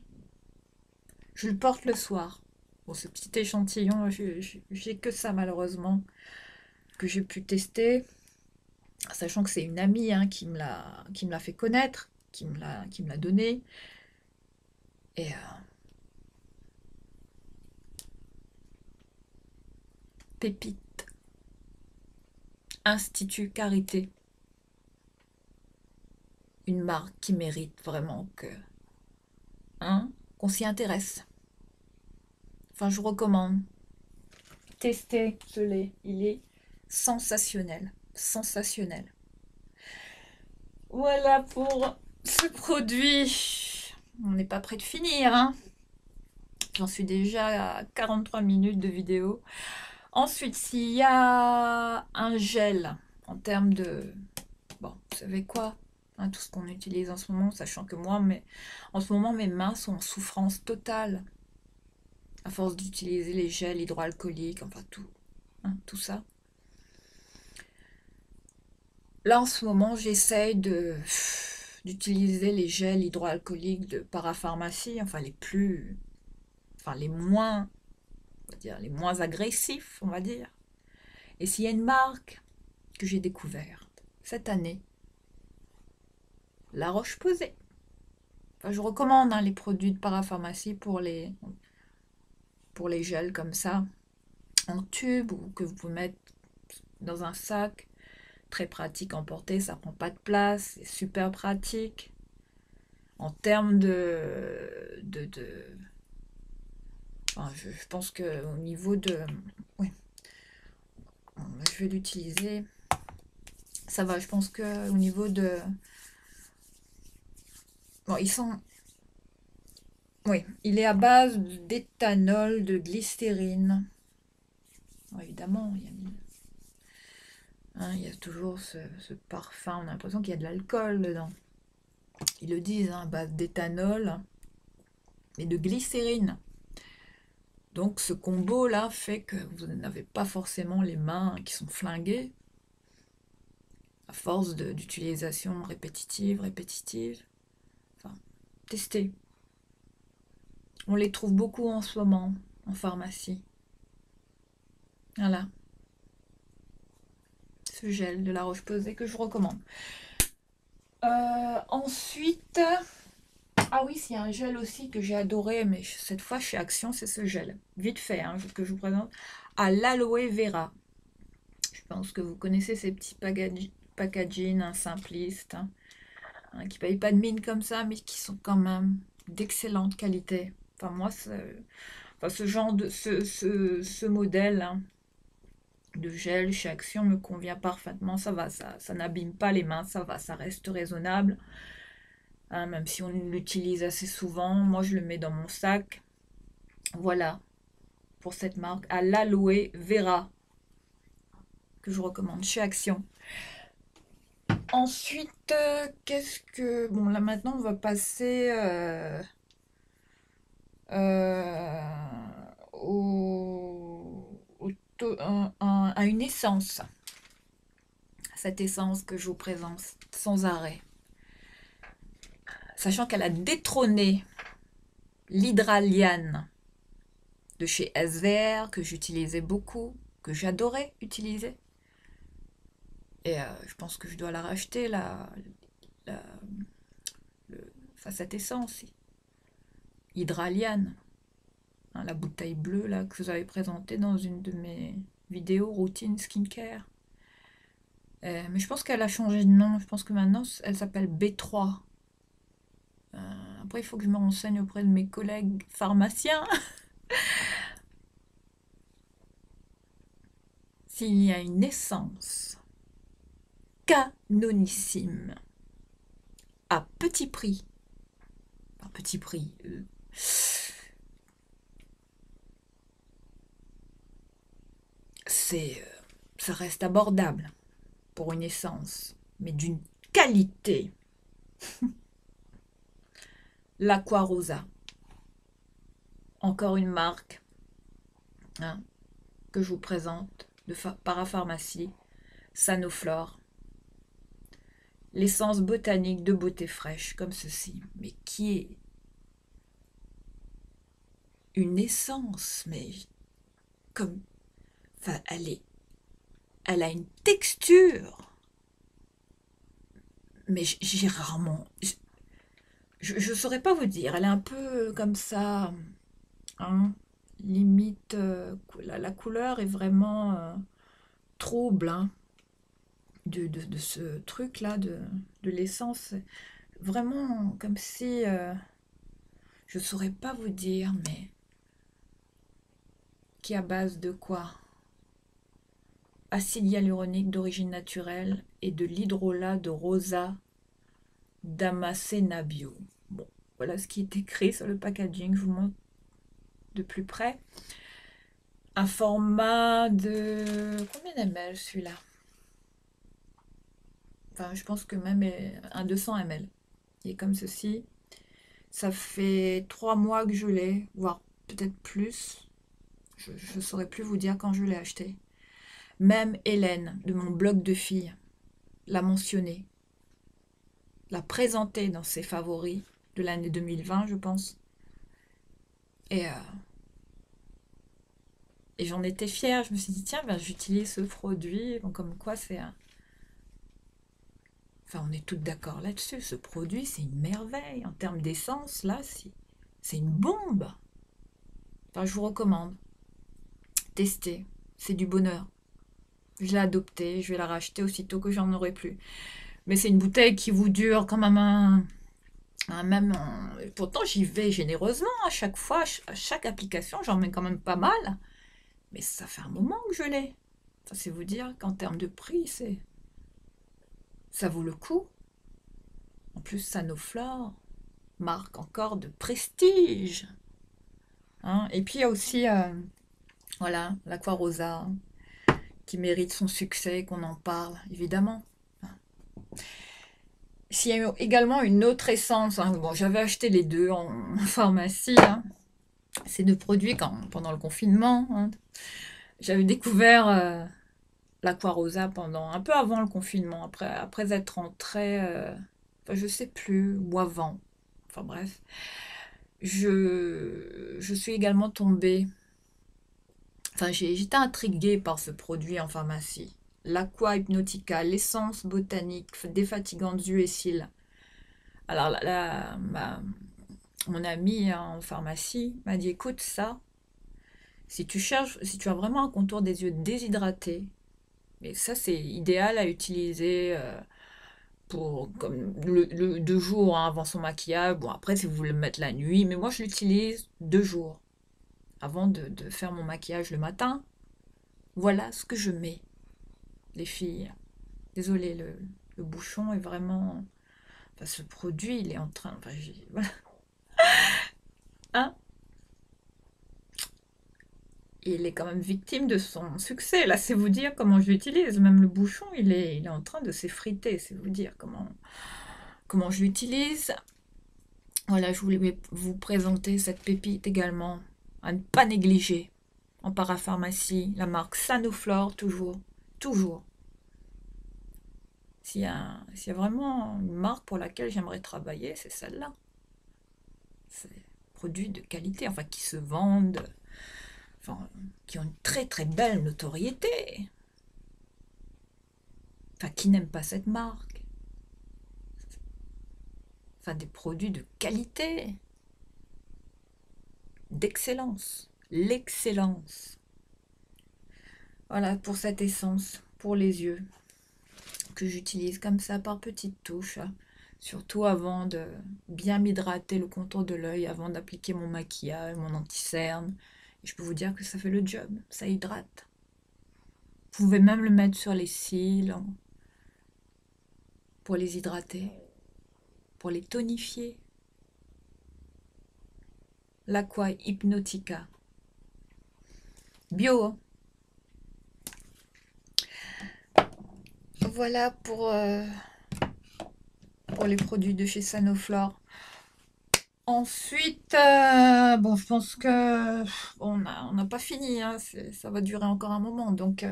Je le porte le soir. Bon, ce petit échantillon, j'ai que ça malheureusement, que j'ai pu tester, sachant que c'est une amie hein, qui me l'a fait connaître, qui me l'a donné. Et pépite, Institut Carité, une marque qui mérite vraiment hein, qu'on s'y intéresse. Enfin, je vous recommande. Testez ce lait, il est sensationnel, sensationnel. Voilà pour ce produit. On n'est pas près de finir, hein. J'en suis déjà à 43 minutes de vidéo. Ensuite, s'il y a un gel en termes de... Bon, vous savez quoi hein, tout ce qu'on utilise en ce moment, sachant que moi, en ce moment, mes mains sont en souffrance totale. À force d'utiliser les gels hydroalcooliques, enfin tout, hein, tout ça. Là, en ce moment, j'essaye d'utiliser les gels hydroalcooliques de parapharmacie, enfin les moins, on va dire, les moins agressifs, on va dire. Et s'il y a une marque que j'ai découverte cette année, La Roche-Posay. Enfin, je recommande hein, les produits de parapharmacie pour les gels comme ça, en tube ou que vous pouvez mettre dans un sac. Très pratique à emporter, ça prend pas de place, c'est super pratique. En termes enfin, je pense qu'au niveau de... Oui, je vais l'utiliser. Ça va, je pense qu'au niveau de... Bon, ils sont Oui, il est à base d'éthanol, de glycérine. Bon, évidemment, il y a toujours ce parfum, on a l'impression qu'il y a de l'alcool dedans. Ils le disent, hein, à base d'éthanol et de glycérine. Donc ce combo-là fait que vous n'avez pas forcément les mains qui sont flinguées à force d'utilisation répétitive, répétitive. Enfin, testez. On les trouve beaucoup en ce moment en pharmacie. Voilà, ce gel de la Roche-Posay que je vous recommande. Ensuite, ah oui, c'est un gel aussi que j'ai adoré, mais cette fois chez Action, c'est ce gel. Vite fait, hein, que je vous présente. À l'aloe vera. Je pense que vous connaissez ces petits packaging hein, simplistes, hein, qui ne payent pas de mine comme ça, mais qui sont quand même d'excellente qualité. Enfin, moi, enfin, ce genre de ce modèle hein, de gel chez Action me convient parfaitement. Ça va, ça n'abîme pas les mains, ça va, ça reste raisonnable. Hein, même si on l'utilise assez souvent, moi je le mets dans mon sac. Voilà, pour cette marque, à l'aloe vera, que je recommande chez Action. Ensuite, qu'est-ce que... Bon, là maintenant, on va passer à une essence. Cette essence que je vous présente sans arrêt. Sachant qu'elle a détrôné l'hydraliane de chez SVR, que j'utilisais beaucoup, que j'adorais utiliser. Et je pense que je dois la racheter, la, enfin, cette essence. Hydraliane. Hein, la bouteille bleue là, que vous avez présentée dans une de mes vidéos routine skincare. Mais je pense qu'elle a changé de nom. Je pense que maintenant, elle s'appelle B3. Après, il faut que je me renseigne auprès de mes collègues pharmaciens. S'il y a une essence canonissime à petit prix. À petit prix. Ça reste abordable pour une essence, mais d'une qualité. L'Aqua-Rosa. Encore une marque hein, que je vous présente de parapharmacie, Sanoflore. L'essence botanique de beauté fraîche, comme ceci, mais qui est une essence, mais comme... Enfin, elle a une texture, mais j'ai rarement... Je ne saurais pas vous dire, elle est un peu comme ça, hein, limite, la couleur est vraiment trouble, hein, de ce truc-là, de l'essence. Vraiment comme si, je ne saurais pas vous dire, mais qui est à base de quoi? Acide hyaluronique d'origine naturelle et de l'hydrolat de rosa damascena bio. Bon, voilà ce qui est écrit sur le packaging, je vous montre de plus près. Un format de... Combien ml celui-là? Enfin, je pense que même un 200 ml. Il est comme ceci. Ça fait 3 mois que je l'ai, voire peut-être plus. Je ne saurais plus vous dire quand je l'ai acheté. Même Hélène, de mon blog de filles, l'a mentionné. L'a présenté dans ses favoris de l'année 2020, je pense. Et, et j'en étais fière. Je me suis dit, tiens, ben, j'utilise ce produit. Bon, comme quoi, c'est un... Enfin, on est toutes d'accord là-dessus. Ce produit, c'est une merveille. En termes d'essence, là, c'est une bombe. Enfin, je vous recommande. Testez. C'est du bonheur. Je l'ai adopté. Je vais la racheter aussitôt que j'en aurai plus. Mais c'est une bouteille qui vous dure quand même même, pourtant, j'y vais généreusement à chaque fois, à chaque application, j'en mets quand même pas mal. Mais ça fait un moment que je l'ai. Enfin, c'est vous dire qu'en termes de prix, ça vaut le coup. En plus, Sanoflore, marque encore de prestige. Hein. Et puis il y a aussi, voilà, l'Aqua Rosa, qui mérite son succès, qu'on en parle, évidemment. S'il y a eu également une autre essence, hein, bon, j'avais acheté les deux en pharmacie, hein, ces deux produits pendant le confinement. Hein. J'avais découvert l'Aqua Rosa pendant un peu avant le confinement, après être rentrée, enfin, je sais plus, ou avant, enfin bref. Je suis également tombée, enfin j'étais intriguée par ce produit en pharmacie. L'Aqua Hypnotica, l'essence botanique défatigante yeux et cils. Alors mon ami en pharmacie m'a dit, écoute ça, si tu cherches, si tu as vraiment un contour des yeux déshydratés, et ça c'est idéal à utiliser pour comme le 2 jours hein, avant son maquillage. Bon après si vous voulez le mettre la nuit, mais moi je l'utilise 2 jours avant de faire mon maquillage le matin. Voilà ce que je mets, les filles. Désolée, le bouchon est vraiment... Enfin, ce produit, il est en train... Enfin, voilà. Hein, il est quand même victime de son succès. Là, c'est vous dire comment je l'utilise. Même le bouchon, il est en train de s'effriter. C'est vous dire comment je l'utilise. Voilà, je voulais vous présenter cette pépite également. À ne pas négliger. En parapharmacie, la marque Sanoflore, toujours. Toujours. S'il y a vraiment une marque pour laquelle j'aimerais travailler, c'est celle-là. C'est produits de qualité, enfin qui se vendent, enfin, qui ont une très très belle notoriété. Enfin, qui n'aime pas cette marque? Enfin, des produits de qualité, d'excellence. L'excellence. Voilà pour cette essence, pour les yeux, que j'utilise comme ça par petites touches. Surtout avant de bien m'hydrater le contour de l'œil, avant d'appliquer mon maquillage, mon anti-cerne. Et je peux vous dire que ça fait le job, ça hydrate. Vous pouvez même le mettre sur les cils pour les hydrater, pour les tonifier. L'Aqua Hypnotica. Bio. Hein. Voilà pour les produits de chez Sanoflore. Ensuite, bon, je pense que on n'a pas fini, hein, ça va durer encore un moment. Donc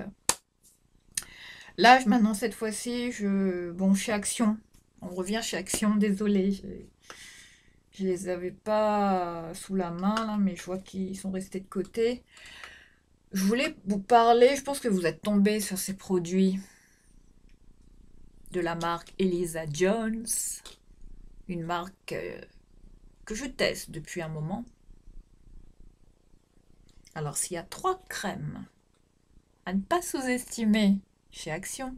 là, maintenant, cette fois-ci, bon, chez Action. On revient chez Action, désolé. Je les avais pas sous la main, là, mais je vois qu'ils sont restés de côté. Je voulais vous parler, je pense que vous êtes tombé sur ces produits de la marque Elisa Jones, une marque que je teste depuis un moment. Alors, s'il y a 3 crèmes à ne pas sous-estimer chez Action,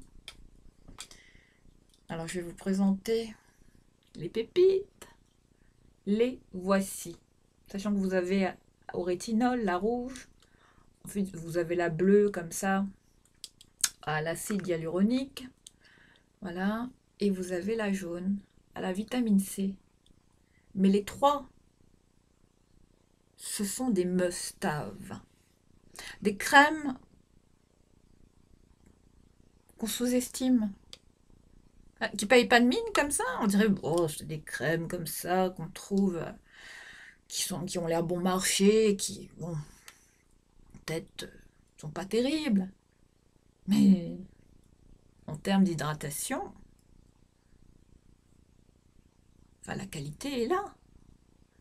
alors je vais vous présenter les pépites. Les voici. Sachant que vous avez au rétinol la rouge, ensuite vous avez la bleue comme ça, à l'acide hyaluronique, voilà, et vous avez la jaune à la vitamine C. Mais les 3, ce sont des must-have. Des crèmes qu'on sous-estime, qui payent pas de mine comme ça. On dirait, oh, c'est des crèmes comme ça qu'on trouve, qui ont l'air bon marché, qui, bon, peut-être sont pas terribles, mais en termes d'hydratation, enfin, la qualité est là.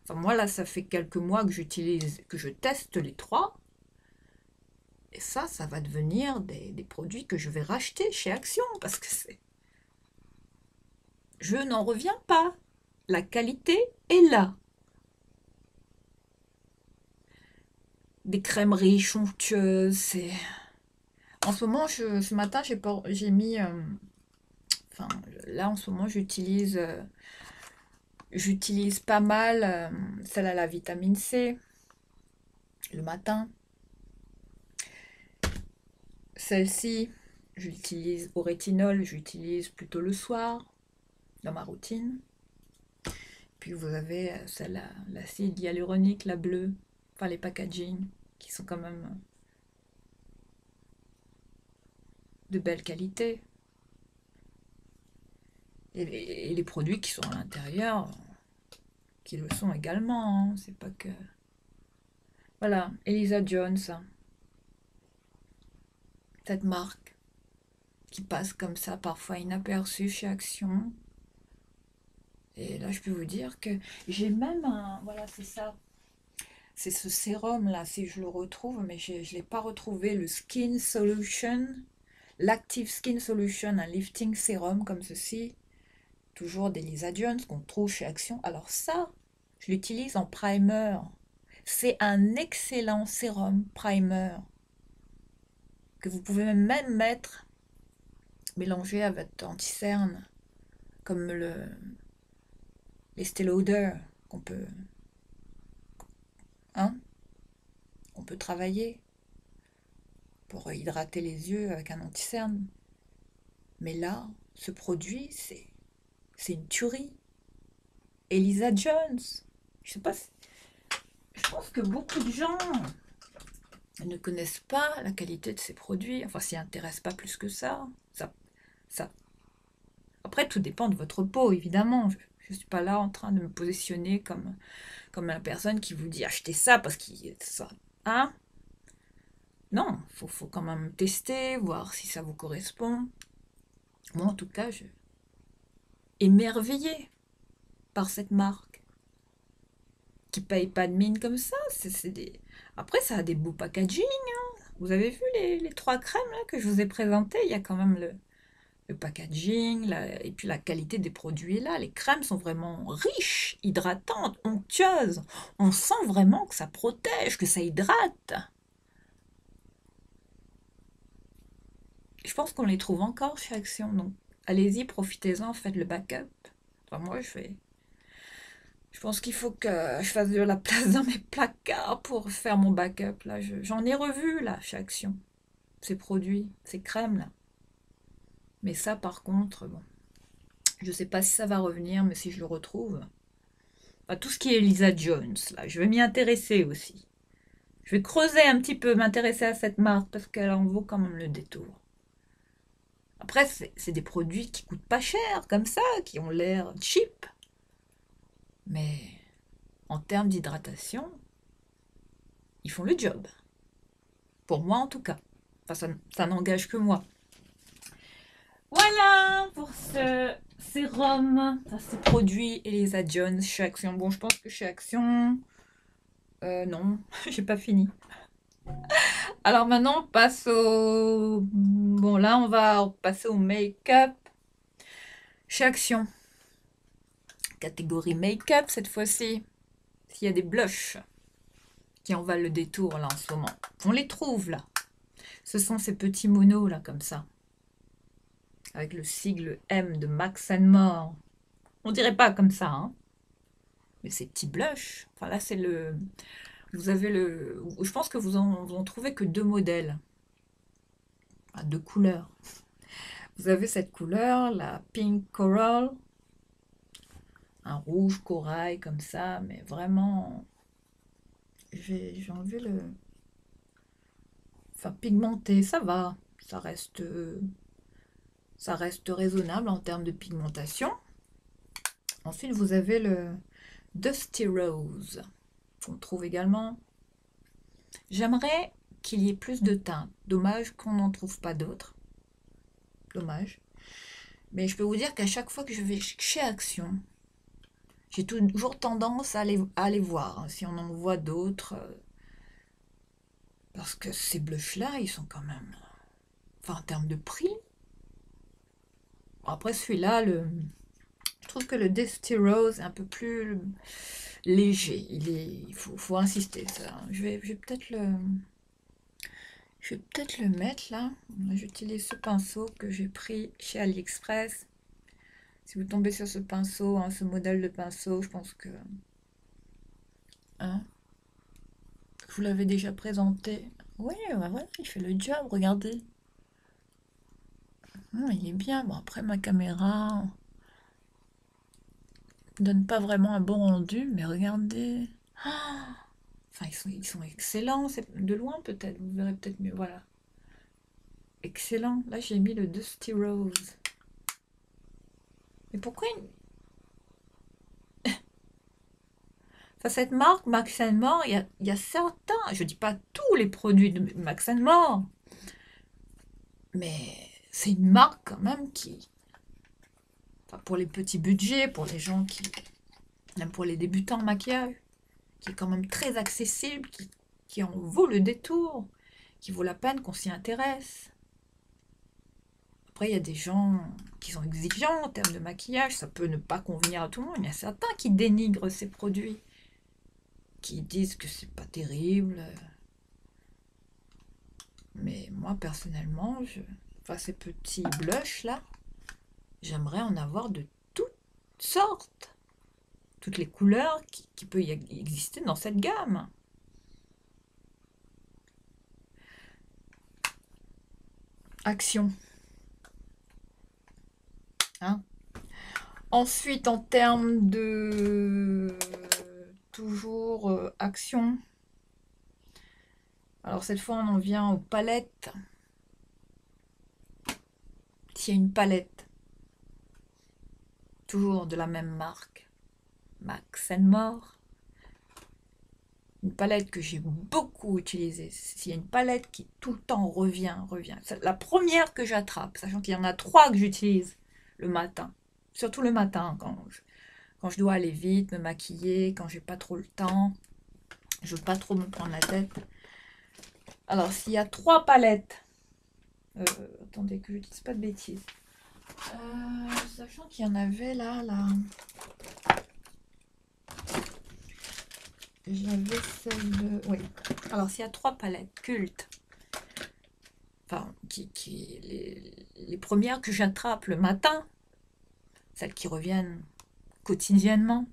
Enfin, moi, là, ça fait quelques mois que que je teste les 3. Et ça va devenir des produits que je vais racheter chez Action, parce que c'est... Je n'en reviens pas. La qualité est là. Des crèmes riches, onctueuses, c'est... En ce moment, ce matin, j'ai mis... enfin, là, en ce moment, j'utilise pas mal celle à la vitamine C, le matin. Celle-ci, je l'utilise au rétinol, j'utilise plutôt le soir, dans ma routine. Puis vous avez celle-là, l'acide hyaluronique, la bleue, enfin les packaging, qui sont quand même de belle qualité. Et les produits qui sont à l'intérieur, qui le sont également, hein. C'est pas que... Voilà, Elisa Jones, cette marque qui passe comme ça parfois inaperçue chez Action. Et là, je peux vous dire que j'ai même un... Voilà, c'est ça. C'est ce sérum là, si je le retrouve, mais je ne l'ai pas retrouvé, le Skin Solution, l'Active Skin Solution, un lifting sérum comme ceci, toujours d'Elisa Jones, qu'on trouve chez Action. Alors ça, je l'utilise en primer. C'est un excellent sérum primer que vous pouvez même mettre, mélanger avec votre anti-cerne, comme l'Estée Lauder, qu'on peut, hein, on peut travailler pour hydrater les yeux avec un anti-cerne. Mais là, ce produit, c'est une tuerie. Elisa Jones. Je sais pas, je pense que beaucoup de gens ne connaissent pas la qualité de ces produits, enfin s'y intéressent pas plus que ça. Ça. Après, tout dépend de votre peau, évidemment. Je ne suis pas là en train de me positionner comme la personne qui vous dit achetez ça parce qu'il ça. Hein? Non, faut quand même tester, voir si ça vous correspond. Moi, en tout cas, je émerveillée par cette marque qui paye pas de mine comme ça. Après, ça a des beaux packaging. Vous avez vu les trois crèmes là, que je vous ai présentées? Il y a quand même le packaging, et puis la qualité des produits est là. Les crèmes sont vraiment riches, hydratantes, onctueuses. On sent vraiment que ça protège, que ça hydrate. Je pense qu'on les trouve encore chez Action, donc allez-y, profitez-en, faites le backup. Enfin, moi, je pense qu'il faut que je fasse de la place dans mes placards pour faire mon backup. Là, j'en ai revu là chez Action, ces produits, ces crèmes là. Mais ça, par contre, bon, je sais pas si ça va revenir, mais si je le retrouve, enfin, tout ce qui est Elisa Jones, là, je vais m'y intéresser aussi. Je vais creuser un petit peu, m'intéresser à cette marque parce qu'elle en vaut quand même le détour. Après, c'est des produits qui coûtent pas cher, comme ça, qui ont l'air cheap. Mais en termes d'hydratation, ils font le job. Pour moi, en tout cas. Enfin, ça n'engage que moi. Voilà pour ce sérum, ces produits Elisa Jones chez Action. Bon, je pense que chez Action... non, j'ai pas fini. Alors maintenant, on passe au... Bon, là, on va passer au make-up chez Action. Catégorie make-up cette fois-ci. S'il y a des blushs qui en valent le détour là en ce moment. On les trouve là. Ce sont ces petits monos là comme ça. Avec le sigle M de Max More. On dirait pas comme ça, hein. Mais ces petits blushs. Enfin là c'est le... Vous avez le... Je pense que vous en trouvez que deux modèles. Enfin, deux couleurs. Vous avez cette couleur, la Pink Coral. Un rouge corail comme ça, mais vraiment... J'ai enlevé le... Enfin, pigmenté, ça va. Ça reste raisonnable en termes de pigmentation. Ensuite, vous avez le Dusty Rose, qu'on trouve également. J'aimerais qu'il y ait plus de teintes. Dommage qu'on n'en trouve pas d'autres. Dommage. Mais je peux vous dire qu'à chaque fois que je vais chez Action, j'ai toujours tendance à aller voir, hein, si on en voit d'autres. Parce que ces blushs-là, ils sont quand même... Enfin, en termes de prix. Après, celui-là, je trouve que le Dusty Rose est un peu plus léger. Il faut insister. Ça. Je vais peut-être le mettre là. J'utilise ce pinceau que j'ai pris chez AliExpress. Si vous tombez sur ce pinceau, hein, ce modèle de pinceau, je pense que... Hein, je vous l'avez déjà présenté. Oui, ouais, il fait le job, regardez. Il est bien. Bon, après, ma caméra... Donne pas vraiment un bon rendu, mais regardez. Ah, enfin, ils sont excellents. C'est de loin peut-être. Vous verrez peut-être mieux. Voilà. Excellent. Là, j'ai mis le Dusty Rose. Mais pourquoi enfin, cette marque, Max More, il y a certains, je dis pas tous les produits de Max More, mais c'est une marque quand même qui, enfin, pour les petits budgets, pour les gens qui, même pour les débutants en maquillage, qui est quand même très accessible, qui en vaut le détour, qui vaut la peine qu'on s'y intéresse. Après, il y a des gens qui sont exigeants en termes de maquillage, ça peut ne pas convenir à tout le monde. Il y a certains qui dénigrent ces produits, qui disent que c'est pas terrible. Mais moi, personnellement, enfin, ces petits blushs là, j'aimerais en avoir de toutes sortes. Toutes les couleurs qui peuvent y exister dans cette gamme. Action. Hein. Ensuite, en termes de... Toujours action. Alors cette fois, on en vient aux palettes. S'il y a une palette, toujours de la même marque, Max More. Une palette que j'ai beaucoup utilisée. S'il y a une palette qui tout le temps revient. C'est la première que j'attrape, sachant qu'il y en a 3 que j'utilise le matin. Surtout le matin, quand je dois aller vite, me maquiller, quand j'ai pas trop le temps. Je veux pas trop me prendre la tête. Alors, s'il y a 3 palettes, attendez que je dise pas de bêtises. Sachant qu'il y en avait là. J'avais celle de... Oui. Alors, s'il y a 3 palettes cultes, enfin, les premières que j'attrape le matin, celles qui reviennent quotidiennement,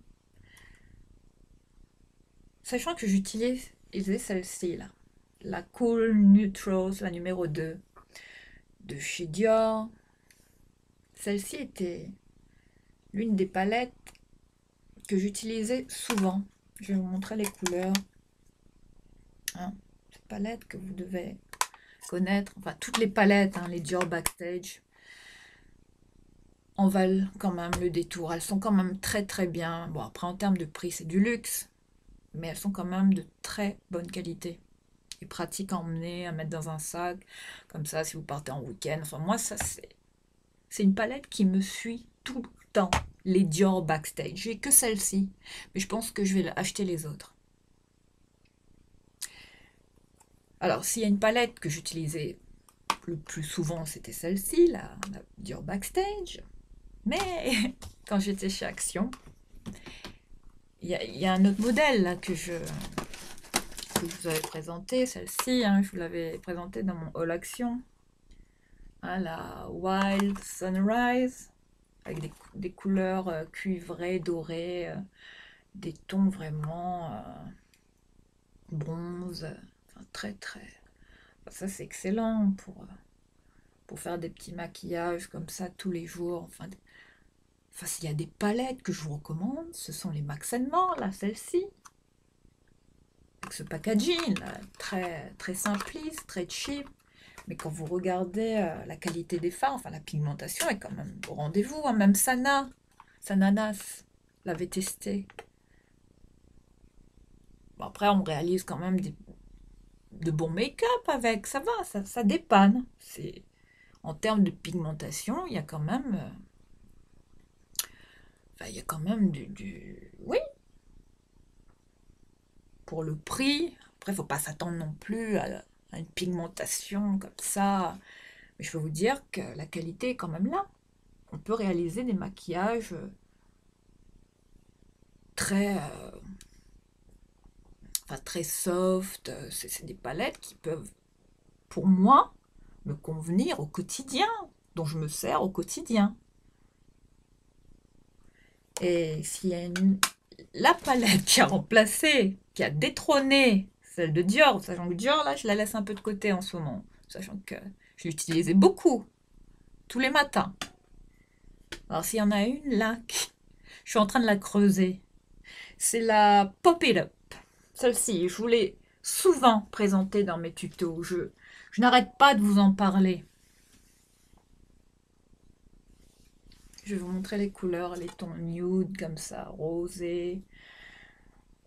sachant que j'utilise celle-ci là, la Cool Neutrals, la numéro 2 de chez Dior. Celle-ci était l'une des palettes que j'utilisais souvent. Je vais vous montrer les couleurs. Hein, cette palette que vous devez connaître, enfin toutes les palettes, hein, les Dior Backstage, en valent quand même le détour. Elles sont quand même très très bien. Bon, après en termes de prix, c'est du luxe, mais elles sont quand même de très bonne qualité. Et pratique à emmener, à mettre dans un sac, comme ça si vous partez en week-end. Enfin, moi, ça c'est une palette qui me suit tout le temps. Les Dior Backstage. J'ai que celle-ci, mais je pense que je vais acheter les autres. Alors, s'il y a une palette que j'utilisais le plus souvent, c'était celle-ci, la Dior Backstage. Mais quand j'étais chez Action, il y a un autre modèle là, que je vous avais présenté, celle-ci, hein, je vous l'avais présentée dans mon haul Action. Hein, la Wild Sunrise, avec des couleurs cuivrées, dorées, des tons vraiment bronze, enfin, très très... Ça c'est excellent pour faire des petits maquillages comme ça tous les jours. Enfin, s'il y a des palettes que je vous recommande, ce sont les Max More, là, celle-ci. Avec ce packaging, là, très, très simpliste, très cheap. Mais quand vous regardez la qualité des fards, enfin la pigmentation est quand même au rendez-vous. Hein. Même Sananas l'avait testé. Bon, après, on réalise quand même de bons make-up avec. Ça va, ça dépanne. En termes de pigmentation, il y a quand même... il y a quand même oui. Pour le prix. Après, il ne faut pas s'attendre non plus à une pigmentation comme ça. Mais je peux vous dire que la qualité est quand même là. On peut réaliser des maquillages très, très soft. C'est des palettes qui peuvent, pour moi, me convenir au quotidien, dont je me sers au quotidien. Et s'il y a la palette qui a remplacé, qui a détrôné celle de Dior, sachant que Dior, là, je la laisse un peu de côté en ce moment, sachant que je l'utilisais beaucoup, tous les matins. Alors s'il y en a une là Je suis en train de la creuser. C'est la Pop It Up. Celle-ci, je vous l'ai souvent présentée dans mes tutos. Je n'arrête pas de vous en parler. Je vais vous montrer les couleurs, les tons nude comme ça, rosé.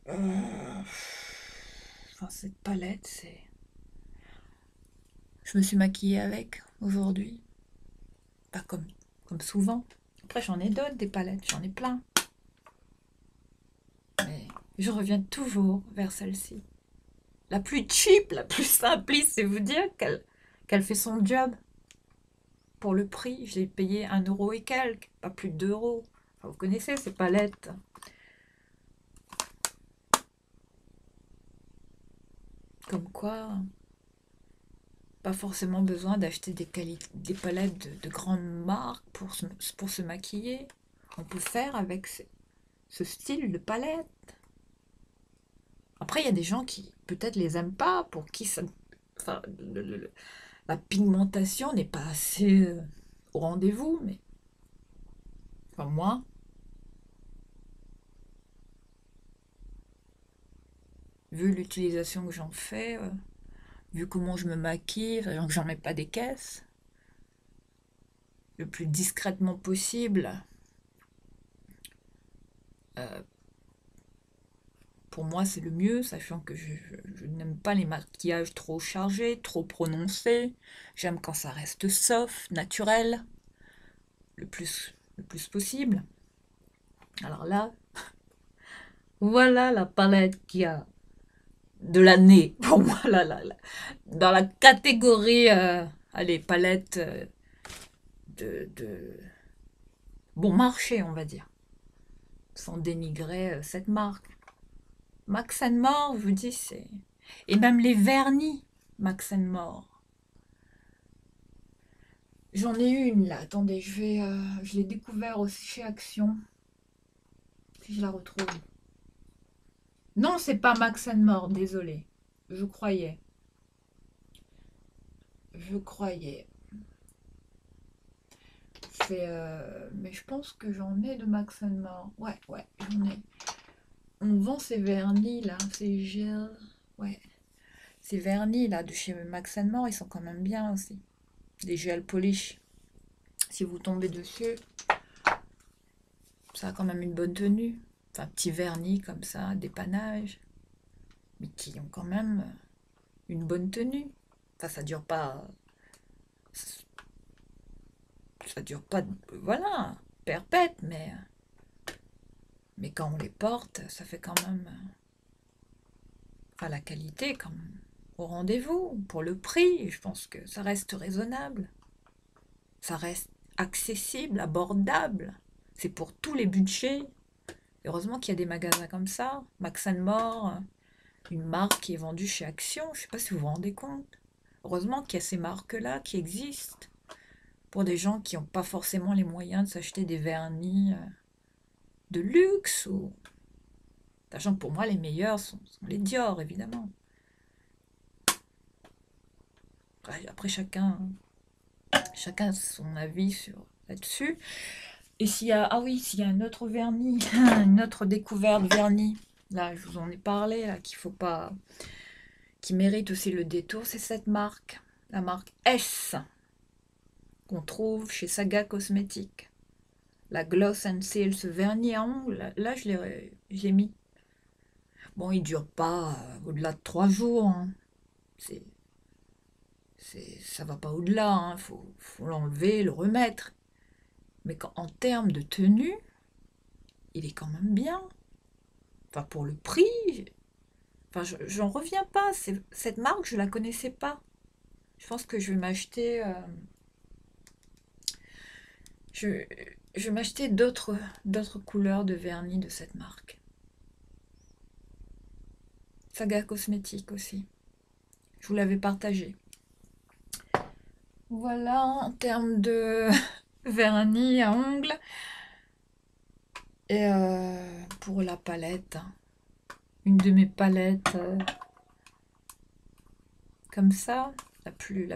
Enfin, cette palette, c'est... Je me suis maquillée avec aujourd'hui. Pas comme souvent. Après, j'en ai d'autres, des palettes, j'en ai plein. Mais je reviens toujours vers celle-ci. La plus cheap, la plus simpliste, c'est vous dire qu'elle fait son job. Pour le prix, j'ai payé 1 € et quelques, pas plus de 2 euros. Enfin, vous connaissez ces palettes. Comme quoi, pas forcément besoin d'acheter des palettes de grandes marques pour se maquiller. On peut faire avec ce style de palette. Après, il y a des gens qui peut-être les aiment pas, pour qui ça, enfin, la pigmentation n'est pas assez au rendez-vous, mais enfin, moi, vu l'utilisation que j'en fais, vu comment je me maquille, que j'en mets pas des caisses, le plus discrètement possible, euh, pour moi c'est le mieux, sachant que je n'aime pas les maquillages trop chargés, trop prononcés. J'aime quand ça reste soft, naturel, le plus possible. Alors là, voilà la palette qui a de l'année pour moi dans la catégorie allez, palette de bon marché, on va dire, sans dénigrer cette marque. Max More, je vous dis, c'est... Et même les vernis Max More. J'en ai une là, attendez, je l'ai découvert aussi chez Action. Si je la retrouve. Non, c'est pas Max More, désolé. Je croyais. Je croyais. Mais je pense que j'en ai de Max More. Ouais, j'en ai. On vend ces vernis là, ces gels. Ouais. Ces vernis là de chez Max More, ils sont quand même bien aussi. Des gels polish. Si vous tombez dessus, ça a quand même une bonne tenue. Enfin, petit vernis comme ça, dépannage. Mais qui ont quand même une bonne tenue. Enfin, ça dure pas. Ça dure pas, voilà, perpète, mais quand on les porte, ça fait quand même. Enfin, la qualité, quand même, au rendez-vous. Pour le prix, je pense que ça reste raisonnable. Ça reste accessible, abordable. C'est pour tous les budgets. Heureusement qu'il y a des magasins comme ça. Max More, une marque qui est vendue chez Action. Je ne sais pas si vous vous rendez compte. Heureusement qu'il y a ces marques-là qui existent pour des gens qui n'ont pas forcément les moyens de s'acheter des vernis de luxe. Sachant que pour moi, les meilleurs sont les Dior, évidemment. Après, chacun a son avis là-dessus. Et s'il y a, ah oui, s'il y a un autre vernis, une autre découverte vernis, là, je vous en ai parlé, là, qu'il faut pas, qui mérite aussi le détour, c'est cette marque, la marque S, qu'on trouve chez Saga Cosmétiques. La Gloss and Seal, ce vernis à ongles, là, je l'ai mis. Bon, il dure pas au-delà de 3 jours, hein. Ça va pas au-delà, hein. Faut l'enlever, le remettre. Mais en termes de tenue, il est quand même bien. Enfin, pour le prix, enfin, j'en reviens pas. Cette marque, je la connaissais pas. Je pense que je vais m'acheter. Je, je vais m'acheter d'autres couleurs de vernis de cette marque. Saga Cosmétique aussi. Je vous l'avais partagé. Voilà, en termes de vernis à ongles. Et pour la palette, hein, une de mes palettes comme ça, la plus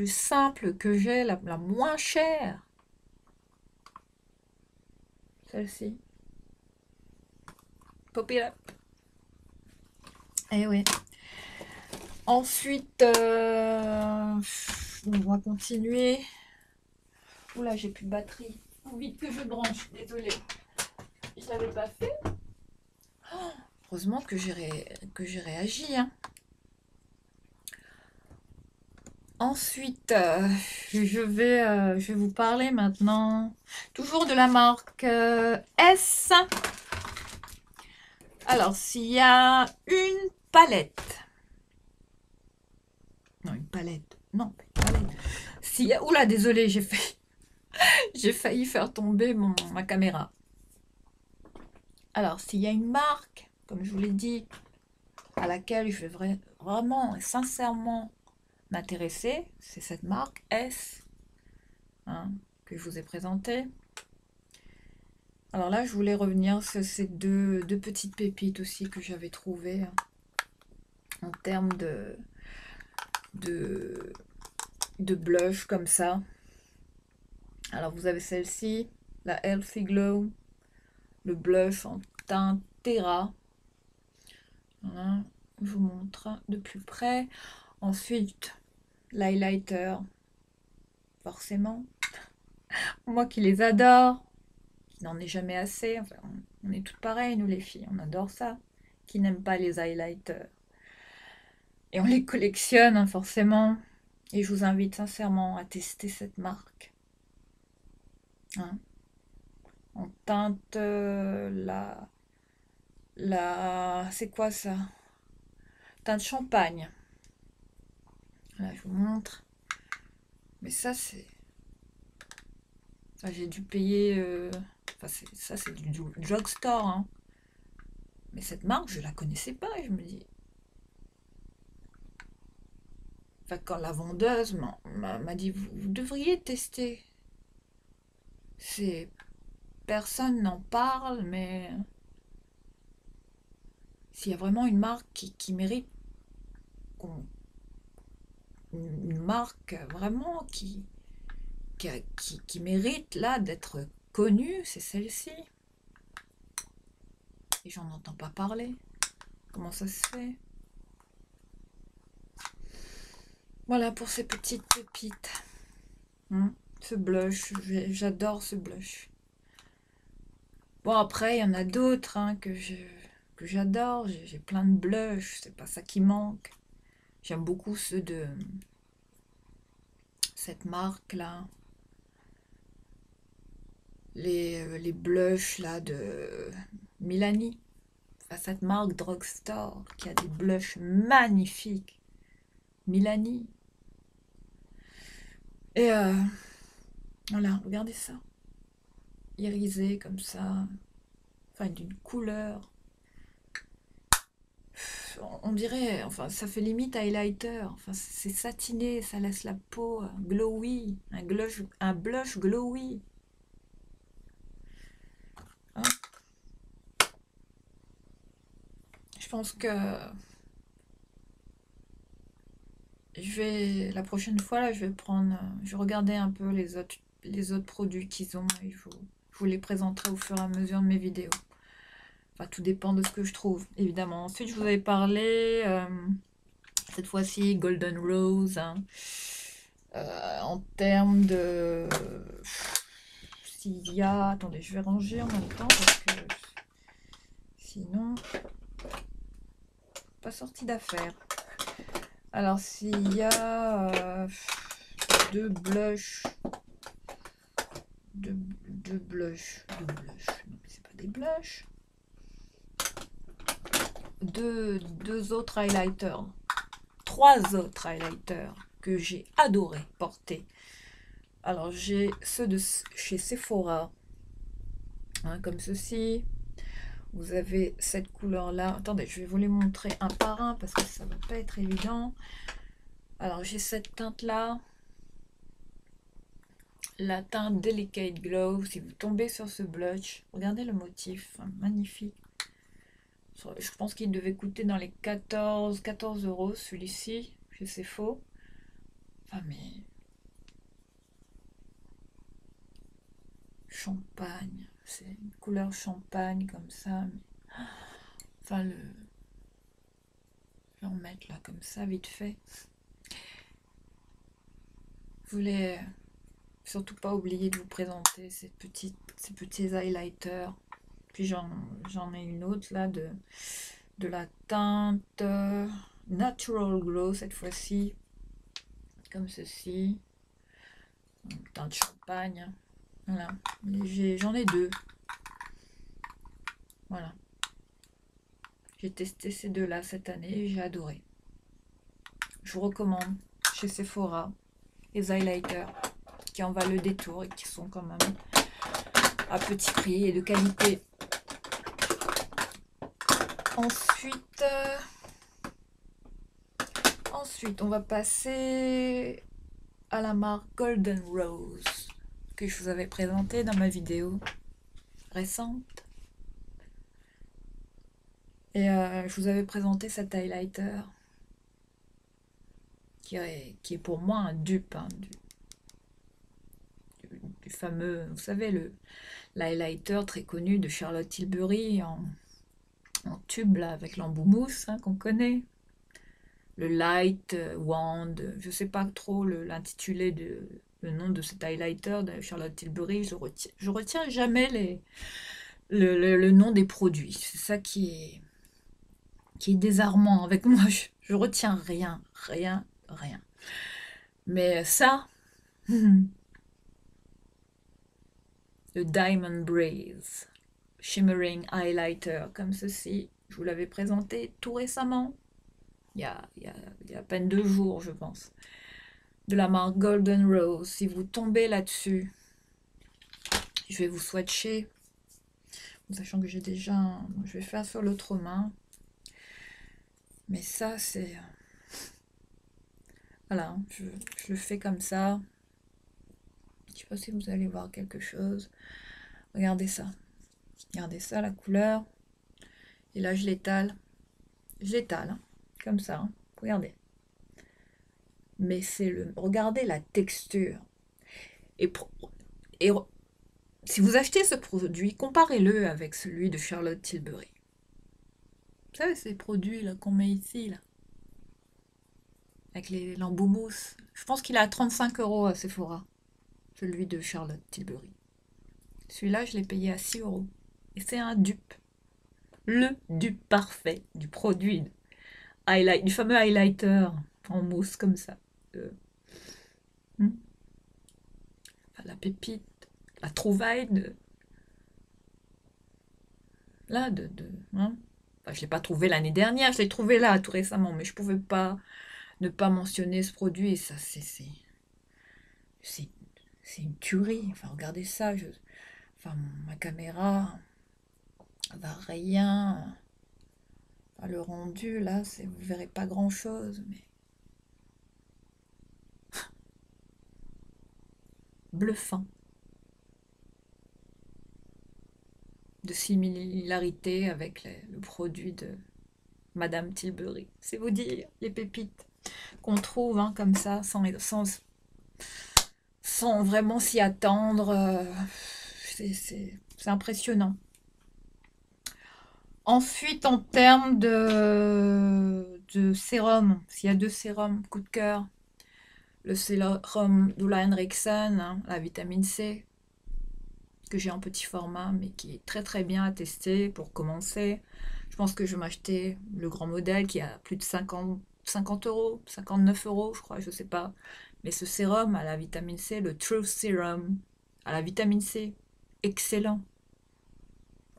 simple que j'ai, la moins chère. celle-ci. Pop it up. Eh oui. Ensuite, on va continuer. Oula, j'ai plus de batterie. Faut vite que je branche, désolée. Je l'avais pas fait. Oh, heureusement que j'ai réagi. Hein. Ensuite, je vais vous parler maintenant, toujours de la marque S. Alors, s'il y a une palette. Non, une palette. Non, une palette. S'il y a... Oula, désolé, j'ai failli faire tomber ma caméra. Alors, s'il y a une marque, comme je vous l'ai dit, à laquelle je vais vraiment et sincèrement m'intéresser, c'est cette marque S hein, que je vous ai présentée. Alors là, je voulais revenir sur ces deux petites pépites aussi que j'avais trouvées hein, en termes de blush comme ça. Alors vous avez celle-ci, la Healthy Glow, le blush en teint Terra. Voilà, je vous montre de plus près. Ensuite, l'highlighter, forcément. Moi qui les adore, qui n'en est jamais assez. Enfin, on est toutes pareilles, nous les filles, on adore ça. Qui n'aime pas les highlighters. Et on les collectionne, hein, forcément. Et je vous invite sincèrement à tester cette marque. Hein. En teinte, c'est quoi ça? Teinte champagne. Là, je vous montre. Mais ça, c'est... Ça, j'ai dû payer... Enfin, ça, c'est du drugstore. Hein. Mais cette marque, je la connaissais pas. Et je me dis... Enfin, quand la vendeuse m'a dit, vous devriez tester. Personne n'en parle, mais... S'il y a vraiment une marque qui mérite... Une marque vraiment qui mérite là d'être connue, c'est celle-ci. Et j'en entends pas parler. Comment ça se fait? Voilà pour ces petites pépites. Ce blush, j'adore ce blush. Bon après, il y en a d'autres hein, que j'adore. J'ai plein de blushs, c'est pas ça qui manque. J'aime beaucoup ceux de cette marque là. Les blushs là de Milani. Enfin, cette marque drugstore qui a des blushs magnifiques. Milani. Et voilà, regardez ça. Irisé comme ça. Enfin, d'une couleur. On dirait, enfin, ça fait limite highlighter. Enfin, c'est satiné, ça laisse la peau glowy. Un blush glowy. Hein, je pense que la prochaine fois, là, je vais regarder un peu les autres produits qu'ils ont et je vous les présenterai au fur et à mesure de mes vidéos. Enfin, tout dépend de ce que je trouve, évidemment. Ensuite, je vous avais parlé, cette fois-ci, Golden Rose, hein, en termes de... S'il y a... Attendez, je vais ranger en même temps parce que sinon, pas sorti d'affaire. Alors, s'il y a deux blushs, non, mais c'est pas des blushs, deux autres highlighters, trois autres highlighters que j'ai adoré porter. Alors, j'ai ceux de chez Sephora, hein, comme ceci. Vous avez cette couleur-là. Attendez, je vais vous les montrer un par un parce que ça ne va pas être évident. Alors, j'ai cette teinte-là. La teinte Delicate Glow. Si vous tombez sur ce blush, regardez le motif. Hein, magnifique. Je pense qu'il devait coûter dans les 14 € celui-ci. Chez Sephora. Enfin, mais... Champagne. C'est une couleur champagne comme ça. Enfin, je vais en mettre là comme ça, vite fait. Je voulais surtout pas oublier de vous présenter ces petits highlighters. Puis j'en ai une autre là de la teinte Natural Glow cette fois-ci. Comme ceci. Teinte champagne. Voilà. J'en ai deux. Voilà. J'ai testé ces deux-là cette année et j'ai adoré. Je vous recommande chez Sephora les highlighters qui en valent le détour et qui sont quand même à petit prix et de qualité. Ensuite, on va passer à la marque Golden Rose que je vous avais présentée dans ma vidéo récente. Et je vous avais présenté cet highlighter qui est pour moi un dupe hein, du fameux, vous savez, l'highlighter très connu de Charlotte Tilbury en tube là, avec l'embout mousse hein, qu'on connaît. Le Light Wand, je sais pas trop l'intitulé le nom de cet highlighter de Charlotte Tilbury, je retiens jamais le nom des produits. C'est ça qui est désarmant avec moi. Je retiens rien. Mais ça, le Diamond Breeze Shimmering Highlighter comme ceci, je vous l'avais présenté tout récemment, il y a à peine 2 jours je pense, de la marque Golden Rose. Si vous tombez là-dessus, je vais vous swatcher, sachant que j'ai déjà, je vais faire sur l'autre main, mais ça c'est, voilà, je le fais comme ça. Je sais pas si vous allez voir quelque chose. Regardez ça, la couleur. Et là je l'étale, hein, comme ça, hein. Regardez. Mais regardez la texture. Et, et si vous achetez ce produit, comparez-le avec celui de Charlotte Tilbury. Vous savez, ces produits là qu'on met ici, là, avec l'embout mousse. Je pense qu'il est à 35 € à Sephora, celui de Charlotte Tilbury. Celui-là, je l'ai payé à 6 €. Et c'est un dupe. Le dupe parfait du produit du fameux highlighter en mousse comme ça. La pépite, la trouvaille là, hein. Enfin, je ne l'ai pas trouvé l'année dernière, je l'ai trouvé là tout récemment, mais je ne pouvais pas ne pas mentionner ce produit. Et ça, c'est une tuerie. Enfin, regardez ça. Enfin, ma caméra va rien. Enfin, le rendu, là, vous verrez pas grand-chose, mais bluffant. De similarité avec le produit de Madame Tilbury. C'est vous dire, les pépites qu'on trouve hein, comme ça, sans vraiment s'y attendre. C'est impressionnant. Ensuite, en termes de sérum, s'il y a 2 sérums, coup de cœur, le sérum d'Ola Henriksen, hein, la vitamine C, que j'ai en petit format, mais qui est très très bien à tester pour commencer. Je pense que je vais m'acheter le grand modèle qui a plus de 50 €, 59 € je crois, je sais pas. Mais ce sérum à la vitamine C, le Truth Serum à la vitamine C, excellent.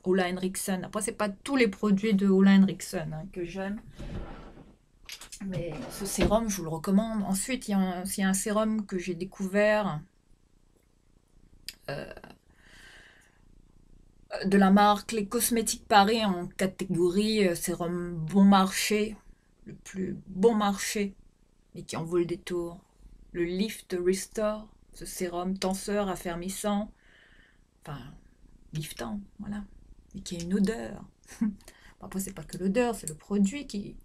Ola Henriksen. Après, c'est pas tous les produits de Ola Henriksen hein, que j'aime. Mais ce sérum, je vous le recommande. Ensuite, il y a un sérum que j'ai découvert de la marque Les Cosmétiques Paris en catégorie sérum bon marché, le plus bon marché, mais qui en vaut le détour. Le Lift Restore, ce sérum tenseur affermissant, enfin liftant, voilà, et qui a une odeur. Après, c'est pas que l'odeur, c'est le produit qui.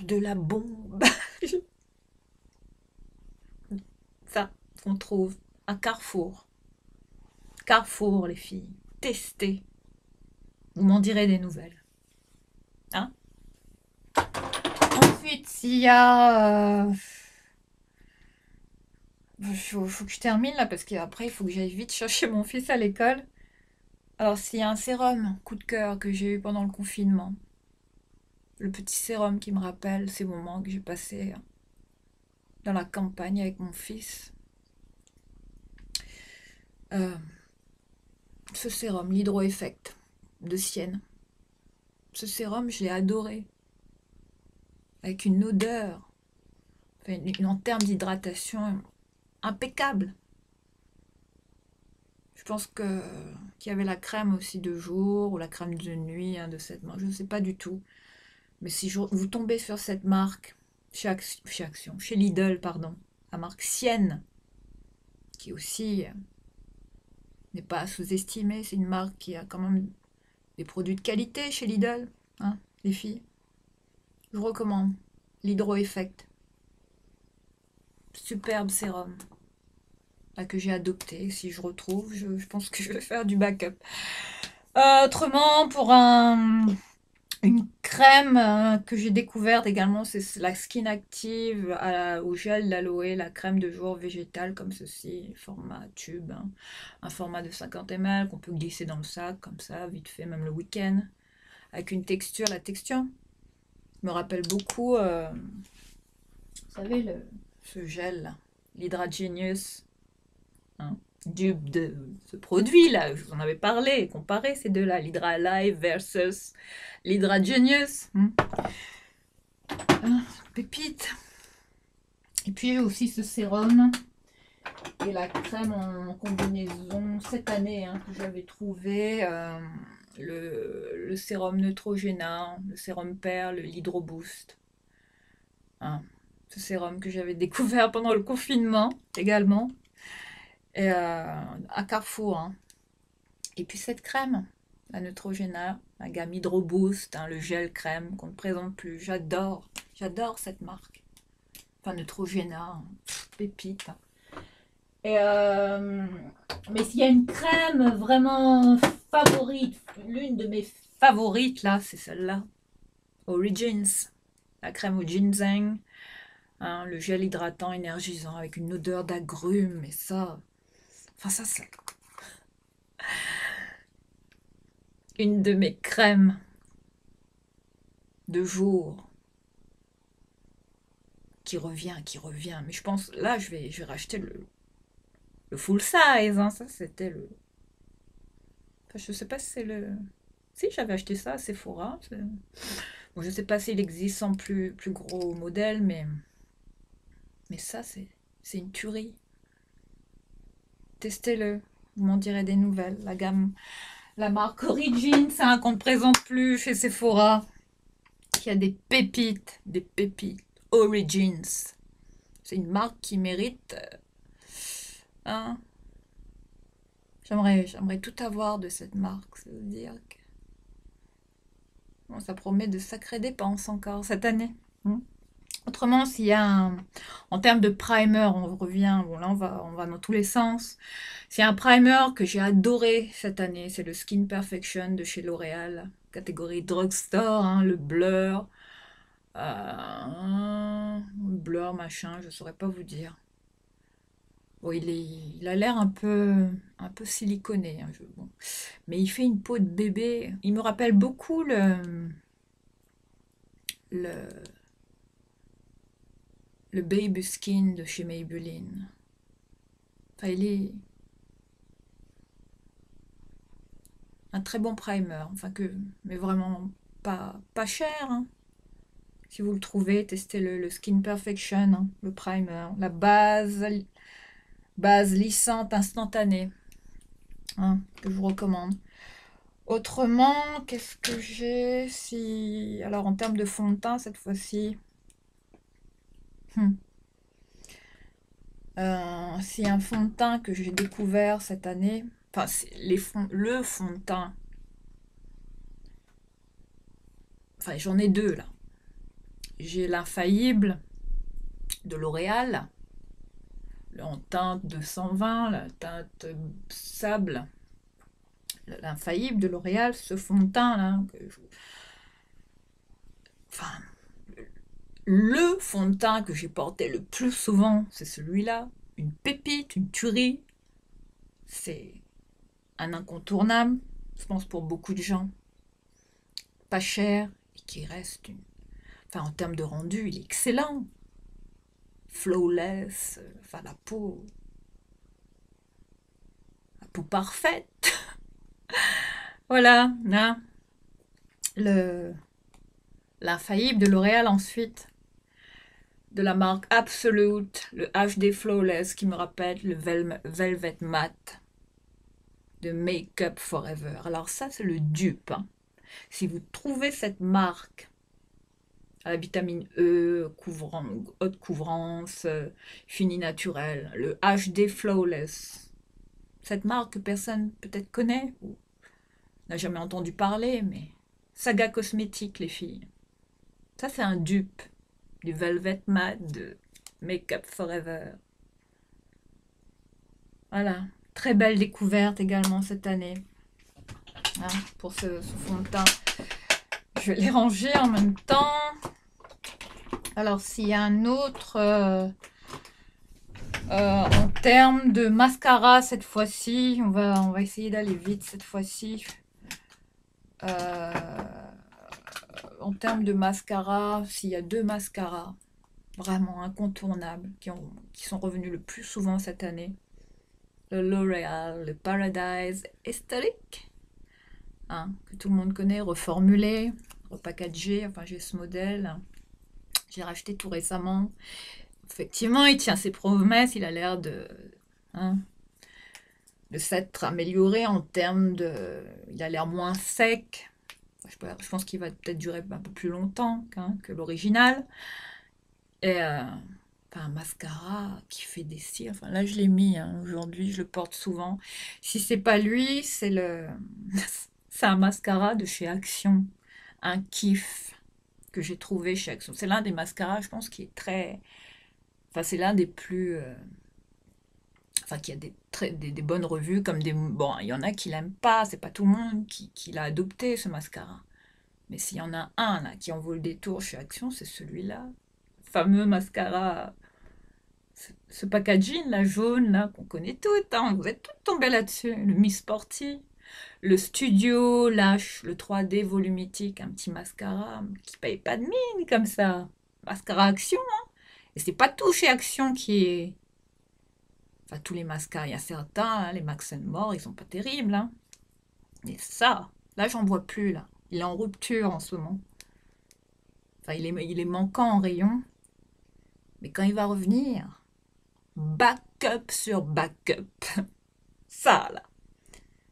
De la bombe. Ça, qu'on trouve à Carrefour. Carrefour, les filles. Testez. Vous m'en direz des nouvelles. Hein? Ensuite, s'il y a... faut que je termine là, parce qu'après, il faut que j'aille vite chercher mon fils à l'école. Alors, s'il y a un sérum, coup de cœur, que j'ai eu pendant le confinement, le petit sérum qui me rappelle ces moments que j'ai passés dans la campagne avec mon fils. Ce sérum, l'Hydro Effect de Sienne. Ce sérum, je l'ai adoré. Avec une odeur, enfin, en termes d'hydratation, impeccable. Je pense qu'il y avait la crème aussi de jour ou la crème de nuit de cette marque. Je ne sais pas du tout. Mais si vous tombez sur cette marque, chez Lidl, pardon, la marque Sienne, qui aussi n'est pas à sous-estimer, c'est une marque qui a quand même des produits de qualité chez Lidl, hein, les filles. Je vous recommande l'Hydro Effect. Superbe sérum. Là, que j'ai adopté. Si je retrouve, je pense que je vais faire du backup. Autrement, pour une crème que j'ai découverte également, c'est la Skin Active au gel d'aloe, la crème de jour végétale comme ceci, format tube, hein. Un format de 50 ml qu'on peut glisser dans le sac comme ça, vite fait, même le week-end, avec une texture, la texture me rappelle beaucoup, vous savez, ce gel, l'Hydra Genius, hein, de ce produit là, je vous en avais parlé, comparé ces deux-là, l'Hydra Live versus l'Hydra Genius. Pépite. Et puis aussi ce sérum et la crème en combinaison cette année que j'avais trouvé, le sérum Neutrogena, le sérum Perle, l'Hydro Boost. Hein, ce sérum que j'avais découvert pendant le confinement également. Et, à Carrefour. Hein. Et puis cette crème, la Neutrogena, la gamme Hydro Boost, le gel crème qu'on ne présente plus. J'adore cette marque. Enfin, Neutrogena, pépite. Et mais s'il y a une crème vraiment favorite, l'une de mes favorites là, c'est celle-là. Origins, la crème au ginseng, hein, le gel hydratant énergisant avec une odeur d'agrumes, et ça, enfin ça c'est une de mes crèmes de jour qui revient. Mais je pense, là, je vais racheter le full size. Hein. Ça, c'était le... Enfin, je sais pas si c'est le... Si, j'avais acheté ça à Sephora. Bon, je sais pas s'il existe en plus gros modèle, mais ça, c'est une tuerie. Testez-le. Vous m'en direz des nouvelles. La gamme, la marque Origins, qu'on ne présente plus chez Sephora. Il y a des pépites. Origins. C'est une marque qui mérite... hein. J'aimerais tout avoir de cette marque. Ça veut dire que... Bon, ça promet de sacrées dépenses encore cette année. Autrement, s'il y a en termes de primer, on revient, bon là on va dans tous les sens. S'il y a un primer que j'ai adoré cette année, c'est le Skin Perfection de chez L'Oréal, catégorie drugstore, le blur. Blur machin, je saurais pas vous dire. Bon, il a l'air un peu siliconé, bon. Mais il fait une peau de bébé. Il me rappelle beaucoup le Baby Skin de chez Maybelline. Enfin, il est un très bon primer, mais vraiment pas cher. Hein. Si vous le trouvez, testez le Skin Perfection, le primer, la base lissante instantanée, que je vous recommande. Autrement, qu'est-ce que j'ai? Alors, en termes de fond de teint, cette fois-ci, c'est un fond de teint que j'ai découvert cette année. Enfin, le fond de teint. Enfin, j'en ai deux, là. J'ai l'infaillible de L'Oréal, en teinte 220, la teinte sable, l'infaillible de L'Oréal, ce fond de teint là. Enfin, le fond de teint que j'ai porté le plus souvent, c'est celui-là. Une pépite, une tuerie. C'est un incontournable, je pense pour beaucoup de gens. Pas cher et qui reste une... Enfin, en termes de rendu, il est excellent. Flawless, enfin la peau parfaite. Voilà, hein, le l'infaillible de L'Oréal ensuite, de la marque Absolute, le HD Flawless qui me rappelle le Velvet Matte de Make Up Forever. Alors ça, c'est le dupe. Hein. Si vous trouvez cette marque à la vitamine E, haute couvrance, fini naturel, le HD Flawless, cette marque que personne peut-être connaît ou n'a jamais entendu parler, mais Saga Cosmétique, les filles. Ça, c'est un dupe du Velvet Matte de Make Up Forever. Voilà, très belle découverte également cette année. Hein, pour ce fond de teint. Je vais les ranger en même temps. Alors, s'il y a un autre... en termes de mascara, cette fois-ci, on va essayer d'aller vite cette fois-ci. En termes de mascara, s'il y a 2 mascaras vraiment incontournables qui sont revenus le plus souvent cette année, le L'Oréal, le Paradise Aesthetic, hein, que tout le monde connaît, reformulé, repackagé, enfin j'ai ce modèle, j'ai racheté tout récemment. Effectivement, il tient ses promesses, il a l'air de s'être amélioré en termes de... Il a l'air moins sec. Je pense qu'il va peut-être durer un peu plus longtemps que l'original. Et un mascara qui fait des cils. Enfin, là, je l'ai mis. Hein, aujourd'hui, je le porte souvent. Si c'est pas lui, c'est c'est un mascara de chez Action. Un kiff que j'ai trouvé chez Action. C'est l'un des mascaras, je pense, qui est très... Enfin, c'est l'un des plus... Enfin, qui a des bonnes revues, comme des... Bon, il y en a qui l'aiment pas, c'est pas tout le monde qui l'a adopté, ce mascara. Mais s'il y en a un, là, qui en vaut le détour chez Action, c'est celui-là. Fameux mascara, ce packaging, là, jaune, là, qu'on connaît toutes, hein, vous êtes toutes tombées là-dessus. Le Miss Sporty, le Studio Lash, le 3D volumétrique, un petit mascara qui paye pas de mine, comme ça. Mascara Action, hein. Et c'est pas tout chez Action qui est... Enfin, tous les mascaras, il y a certains, hein, les Max More, ils sont pas terribles. Hein. Mais ça, là, j'en vois plus, là. Il est en rupture en ce moment. Enfin, il est manquant en rayon. Mais quand il va revenir, backup sur backup. Ça, là.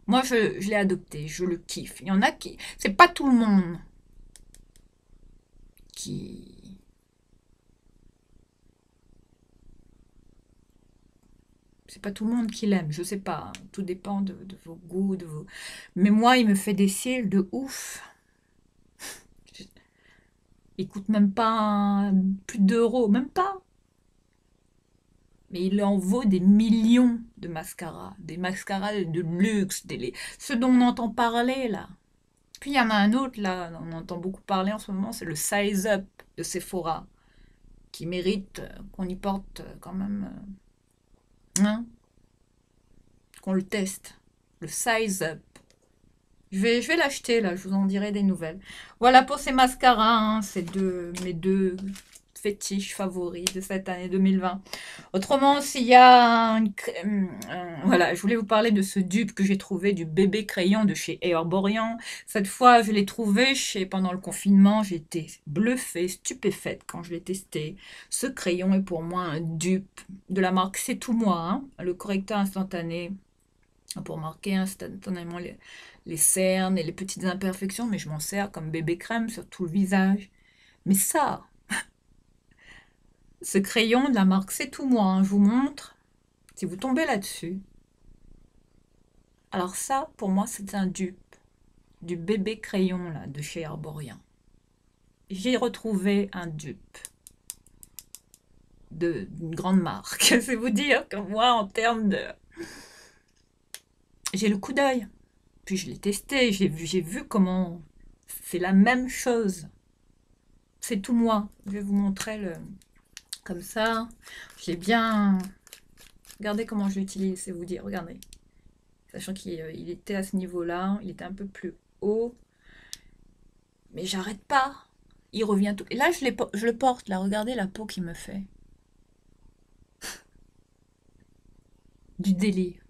Moi, je l'ai adopté, je le kiffe. Il y en a qui... C'est pas tout le monde qui... C'est pas tout le monde qui l'aime, je sais pas. Tout dépend de vos goûts, de vos... Mais moi, il me fait des cils de ouf. Il coûte même pas plus de 2 €, même pas. Mais il en vaut des millions de mascaras. Des mascaras de luxe, ceux dont on entend parler, là. Puis il y en a un autre, là, on entend beaucoup parler en ce moment, c'est le Size Up de Sephora, qui mérite qu'on y porte quand même... Hein, qu'on le teste. Le Size Up. Je vais l'acheter, là, je vous en dirai des nouvelles. Voilà pour ces mascaras, hein, c'est mes 2 fétiches favoris de cette année 2020. Autrement, s'il y a voilà, je voulais vous parler de ce dupe que j'ai trouvé du bébé crayon de chez Herborian. Cette fois, je l'ai trouvé pendant le confinement. J'étais bluffée, stupéfaite quand je l'ai testé. Ce crayon est pour moi un dupe de la marque C'est Tout Moi, hein, le correcteur instantané pour marquer instantanément les cernes et les petites imperfections, mais je m'en sers comme bébé crème sur tout le visage. Mais ça, ce crayon de la marque C'est Tout Moi, hein, je vous montre, si vous tombez là-dessus. Alors ça, pour moi, c'est un dupe du bébé crayon là, de chez Herborian. J'ai retrouvé un dupe d'une grande marque. C'est vous dire que moi, en termes de... J'ai le coup d'œil. Puis je l'ai testé, j'ai vu comment c'est la même chose. C'est tout moi. Je vais vous montrer le comme ça. Je l'ai bien... Regardez comment je l'utilise, c'est vous dire. Regardez. Sachant qu'il était à ce niveau-là, il était un peu plus haut. Mais j'arrête pas. Il revient tout. Et là, je le porte, là. Regardez la peau qu'il me fait. Du délire.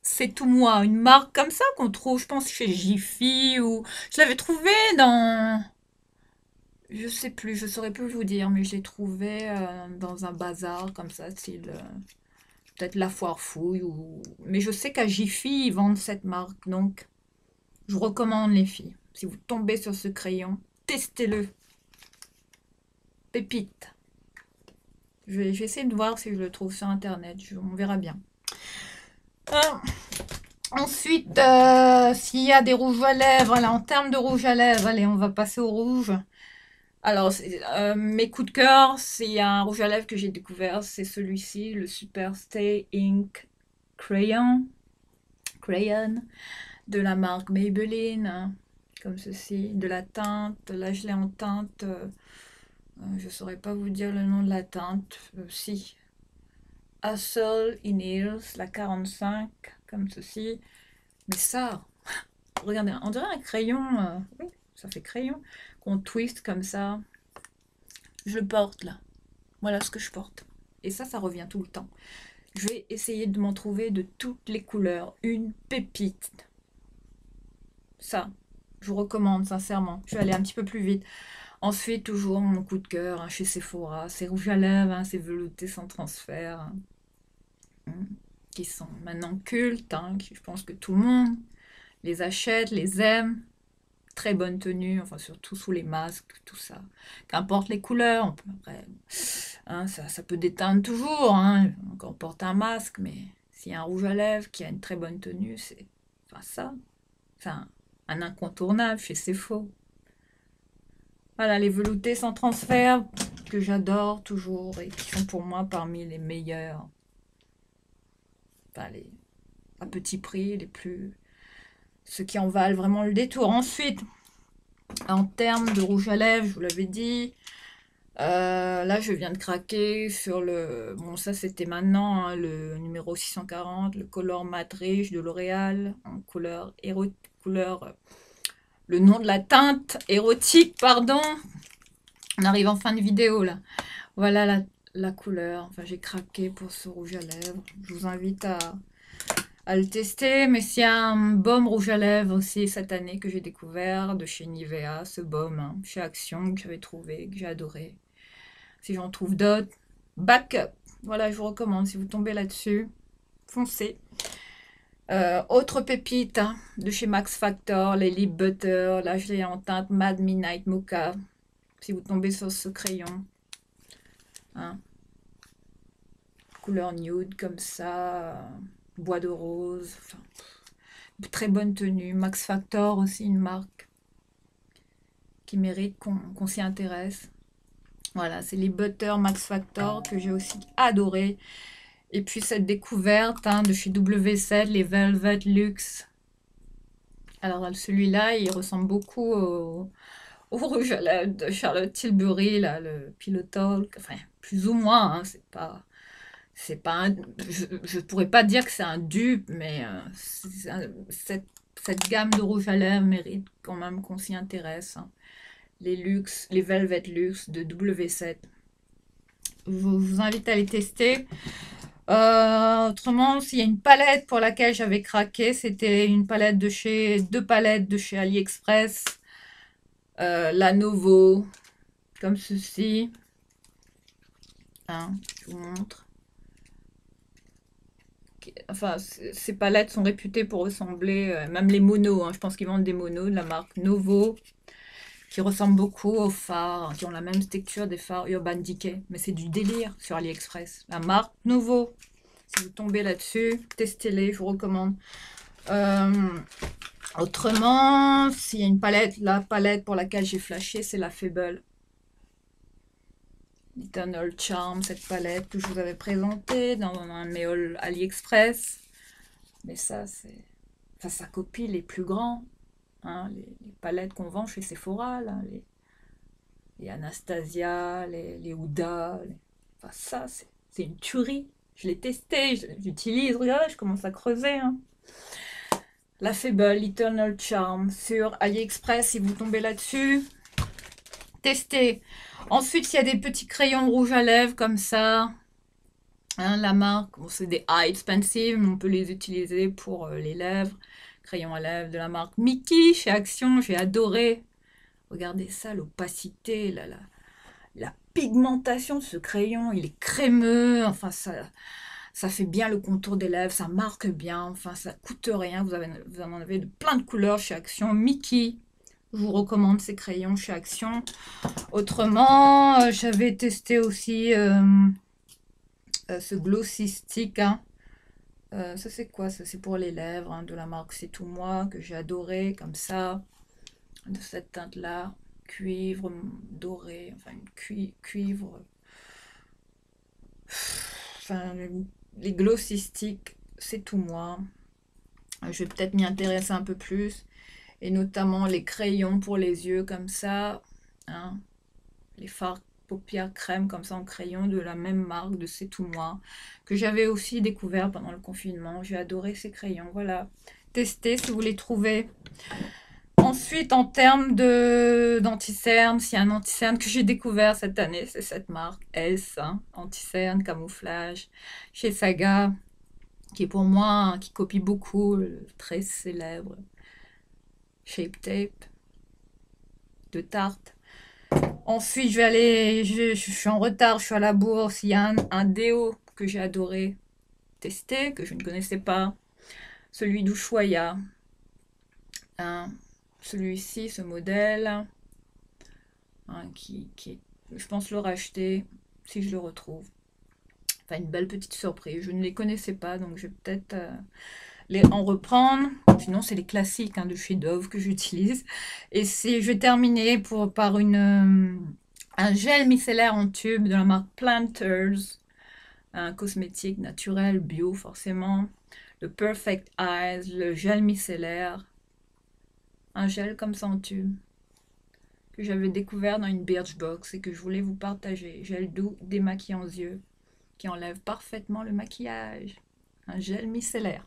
C'est tout moi. Une marque comme ça qu'on trouve, je pense, chez Jiffy ou... Je l'avais trouvé dans... Je sais plus, je saurais plus vous dire, mais je l'ai trouvé dans un bazar comme ça, style... peut-être la foire fouille ou... Mais je sais qu'à Jiffy, ils vendent cette marque, donc je recommande les filles. Si vous tombez sur ce crayon, testez-le. Pépite. Je vais essayer de voir si je le trouve sur internet. On verra bien. Ensuite, s'il y a des rouges à lèvres, là, en termes de rouge à lèvres, allez, on va passer au rouge. Alors, mes coups de cœur, s'il y a un rouge à lèvres que j'ai découvert, c'est celui-ci, le Super Stay Ink Crayon de la marque Maybelline, hein, comme ceci, de la teinte. Là, je l'ai en teinte. Je saurais pas vous dire le nom de la teinte. Si. Hustle in Heels, la 45, comme ceci. Mais ça, regardez, on dirait un crayon. Oui, ça fait crayon. Qu'on twist comme ça. Je le porte là. Voilà ce que je porte. Et ça revient tout le temps. Je vais essayer de m'en trouver de toutes les couleurs. Une pépite. Ça, je vous recommande sincèrement. Je vais aller un petit peu plus vite. Ensuite, toujours mon coup de cœur hein, chez Sephora. Ces rouges à lèvres, hein, ces veloutés sans transfert. Hein, qui sont maintenant cultes. Hein, je pense que tout le monde les achète, les aime. Très bonne tenue, enfin surtout sous les masques, tout ça. Qu'importe les couleurs, on peut, après, hein, ça peut déteindre toujours hein, quand on porte un masque, mais s'il y a un rouge à lèvres qui a une très bonne tenue, c'est enfin ça, c'est un incontournable chez Sephora. Voilà, les veloutés sans transfert que j'adore toujours et qui sont pour moi parmi les meilleurs. Enfin, les à petit prix, les plus... Ceux qui en valent vraiment le détour. Ensuite, en termes de rouge à lèvres, je vous l'avais dit, là je viens de craquer sur le... Bon, ça c'était maintenant, hein, le numéro 640, le Color Matte Riche de L'Oréal, en couleur couleur... le nom de la teinte érotique, pardon. On arrive en fin de vidéo là. Voilà la couleur. Enfin, j'ai craqué pour ce rouge à lèvres. Je vous invite à le tester. Mais s'il y a un baume rouge à lèvres aussi cette année que j'ai découvert de chez Nivea, ce baume hein, chez Action que j'avais trouvé, que j'ai adoré. Si j'en trouve d'autres, backup. Voilà, je vous recommande. Si vous tombez là-dessus, foncez. Autre pépite hein, de chez Max Factor, les Lip Butter. Là, je l'ai en teinte Mad Midnight Mocha. Si vous tombez sur ce crayon. Hein. Couleur nude comme ça. Bois de rose. Enfin, très bonne tenue. Max Factor aussi, une marque qui mérite qu'on s'y intéresse. Voilà, c'est les Butter Max Factor que j'ai aussi adoré. Et puis cette découverte hein, de chez W7, les Velvet Luxe. Alors celui-là, il ressemble beaucoup au rouge à lèvres de Charlotte Tilbury, là, le Pillow Talk. Enfin, plus ou moins, hein, c'est pas un, je pourrais pas dire que c'est un dupe, mais cette gamme de rouge à lèvres mérite quand même qu'on s'y intéresse. Hein. Les Velvet Luxe de W7. Je vous invite à les tester. Autrement, s'il y a une palette pour laquelle j'avais craqué, c'était une palette deux palettes de chez AliExpress. La Novo, comme ceci. Hein, je vous montre. Enfin, ces palettes sont réputées pour ressembler, même les monos, hein, je pense qu'ils vendent des monos de la marque Novo, qui ressemblent beaucoup aux phares, qui ont la même texture des phares Urban Decay, mais c'est du délire sur AliExpress. La marque Novo, si vous tombez là-dessus, testez-les, je vous recommande. Autrement, s'il y a une palette, la palette pour laquelle j'ai flashé, c'est la Fable. Eternal Charm, cette palette que je vous avais présentée dans un mail AliExpress. Mais ça, c'est enfin, ça copie les plus grands, hein, les palettes qu'on vend chez Sephora, là, les Anastasia, les Huda. Enfin, ça, c'est une tuerie. Je l'ai testé, j'utilise, regardez, je commence à creuser. Hein. La Fable Eternal Charm sur AliExpress, si vous tombez là-dessus. Testez. Ensuite, il y a des petits crayons rouges à lèvres comme ça. Hein, la marque, bon, c'est des Eye Expensive, mais on peut les utiliser pour les lèvres. Crayons à lèvres de la marque Mickey chez Action, j'ai adoré. Regardez ça, l'opacité, la pigmentation de ce crayon, il est crémeux, enfin ça fait bien le contour des lèvres, ça marque bien, enfin ça coûte rien, vous en avez de plein de couleurs chez Action. Mickey, je vous recommande ces crayons chez Action. Autrement, j'avais testé aussi ce Glossy Stick, hein. Ça c'est quoi? Ça c'est pour les lèvres, hein, de la marque C'est Tout Moi, que j'ai adoré, comme ça, de cette teinte-là, cuivre doré, enfin cuivre, enfin les Glossy Sticks, C'est Tout Moi. Je vais peut-être m'y intéresser un peu plus, et notamment les crayons pour les yeux, comme ça, hein, les fards paupières crème comme ça en crayon de la même marque de C'est Tout Moi, que j'avais aussi découvert pendant le confinement. J'ai adoré ces crayons, voilà. Testez si vous les trouvez. Ensuite, en termes d'anti-cerne, s'il y a un anti-cerne que j'ai découvert cette année, c'est cette marque S, hein, anti-cerne, camouflage, chez Saga, qui est pour moi, hein, qui copie beaucoup le très célèbre Shape Tape de Tarte. Ensuite, je vais aller, je suis en retard, je suis à la bourse. Il y a un déo que j'ai adoré tester, que je ne connaissais pas. Celui d'Ushuaïa. Hein, celui-ci, ce modèle, hein, je pense le racheter si je le retrouve. Enfin, une belle petite surprise. Je ne les connaissais pas, donc je vais peut-être en reprendre. Sinon, c'est les classiques, hein, de chez Dove que j'utilise. Et je vais terminer par un gel micellaire en tube de la marque Planters, un cosmétique naturel, bio forcément, le Perfect Eyes, le gel micellaire, un gel comme ça en tube, que j'avais découvert dans une Birchbox et que je voulais vous partager. Gel doux démaquillant aux yeux, qui enlève parfaitement le maquillage. Un gel micellaire.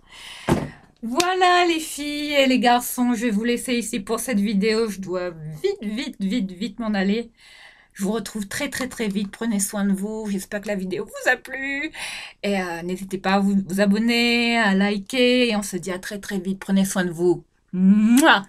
Voilà les filles et les garçons, je vais vous laisser ici pour cette vidéo. Je dois vite m'en aller. Je vous retrouve très vite. Prenez soin de vous. J'espère que la vidéo vous a plu. Et n'hésitez pas à vous abonner, à liker. Et on se dit à très vite. Prenez soin de vous. Mouah!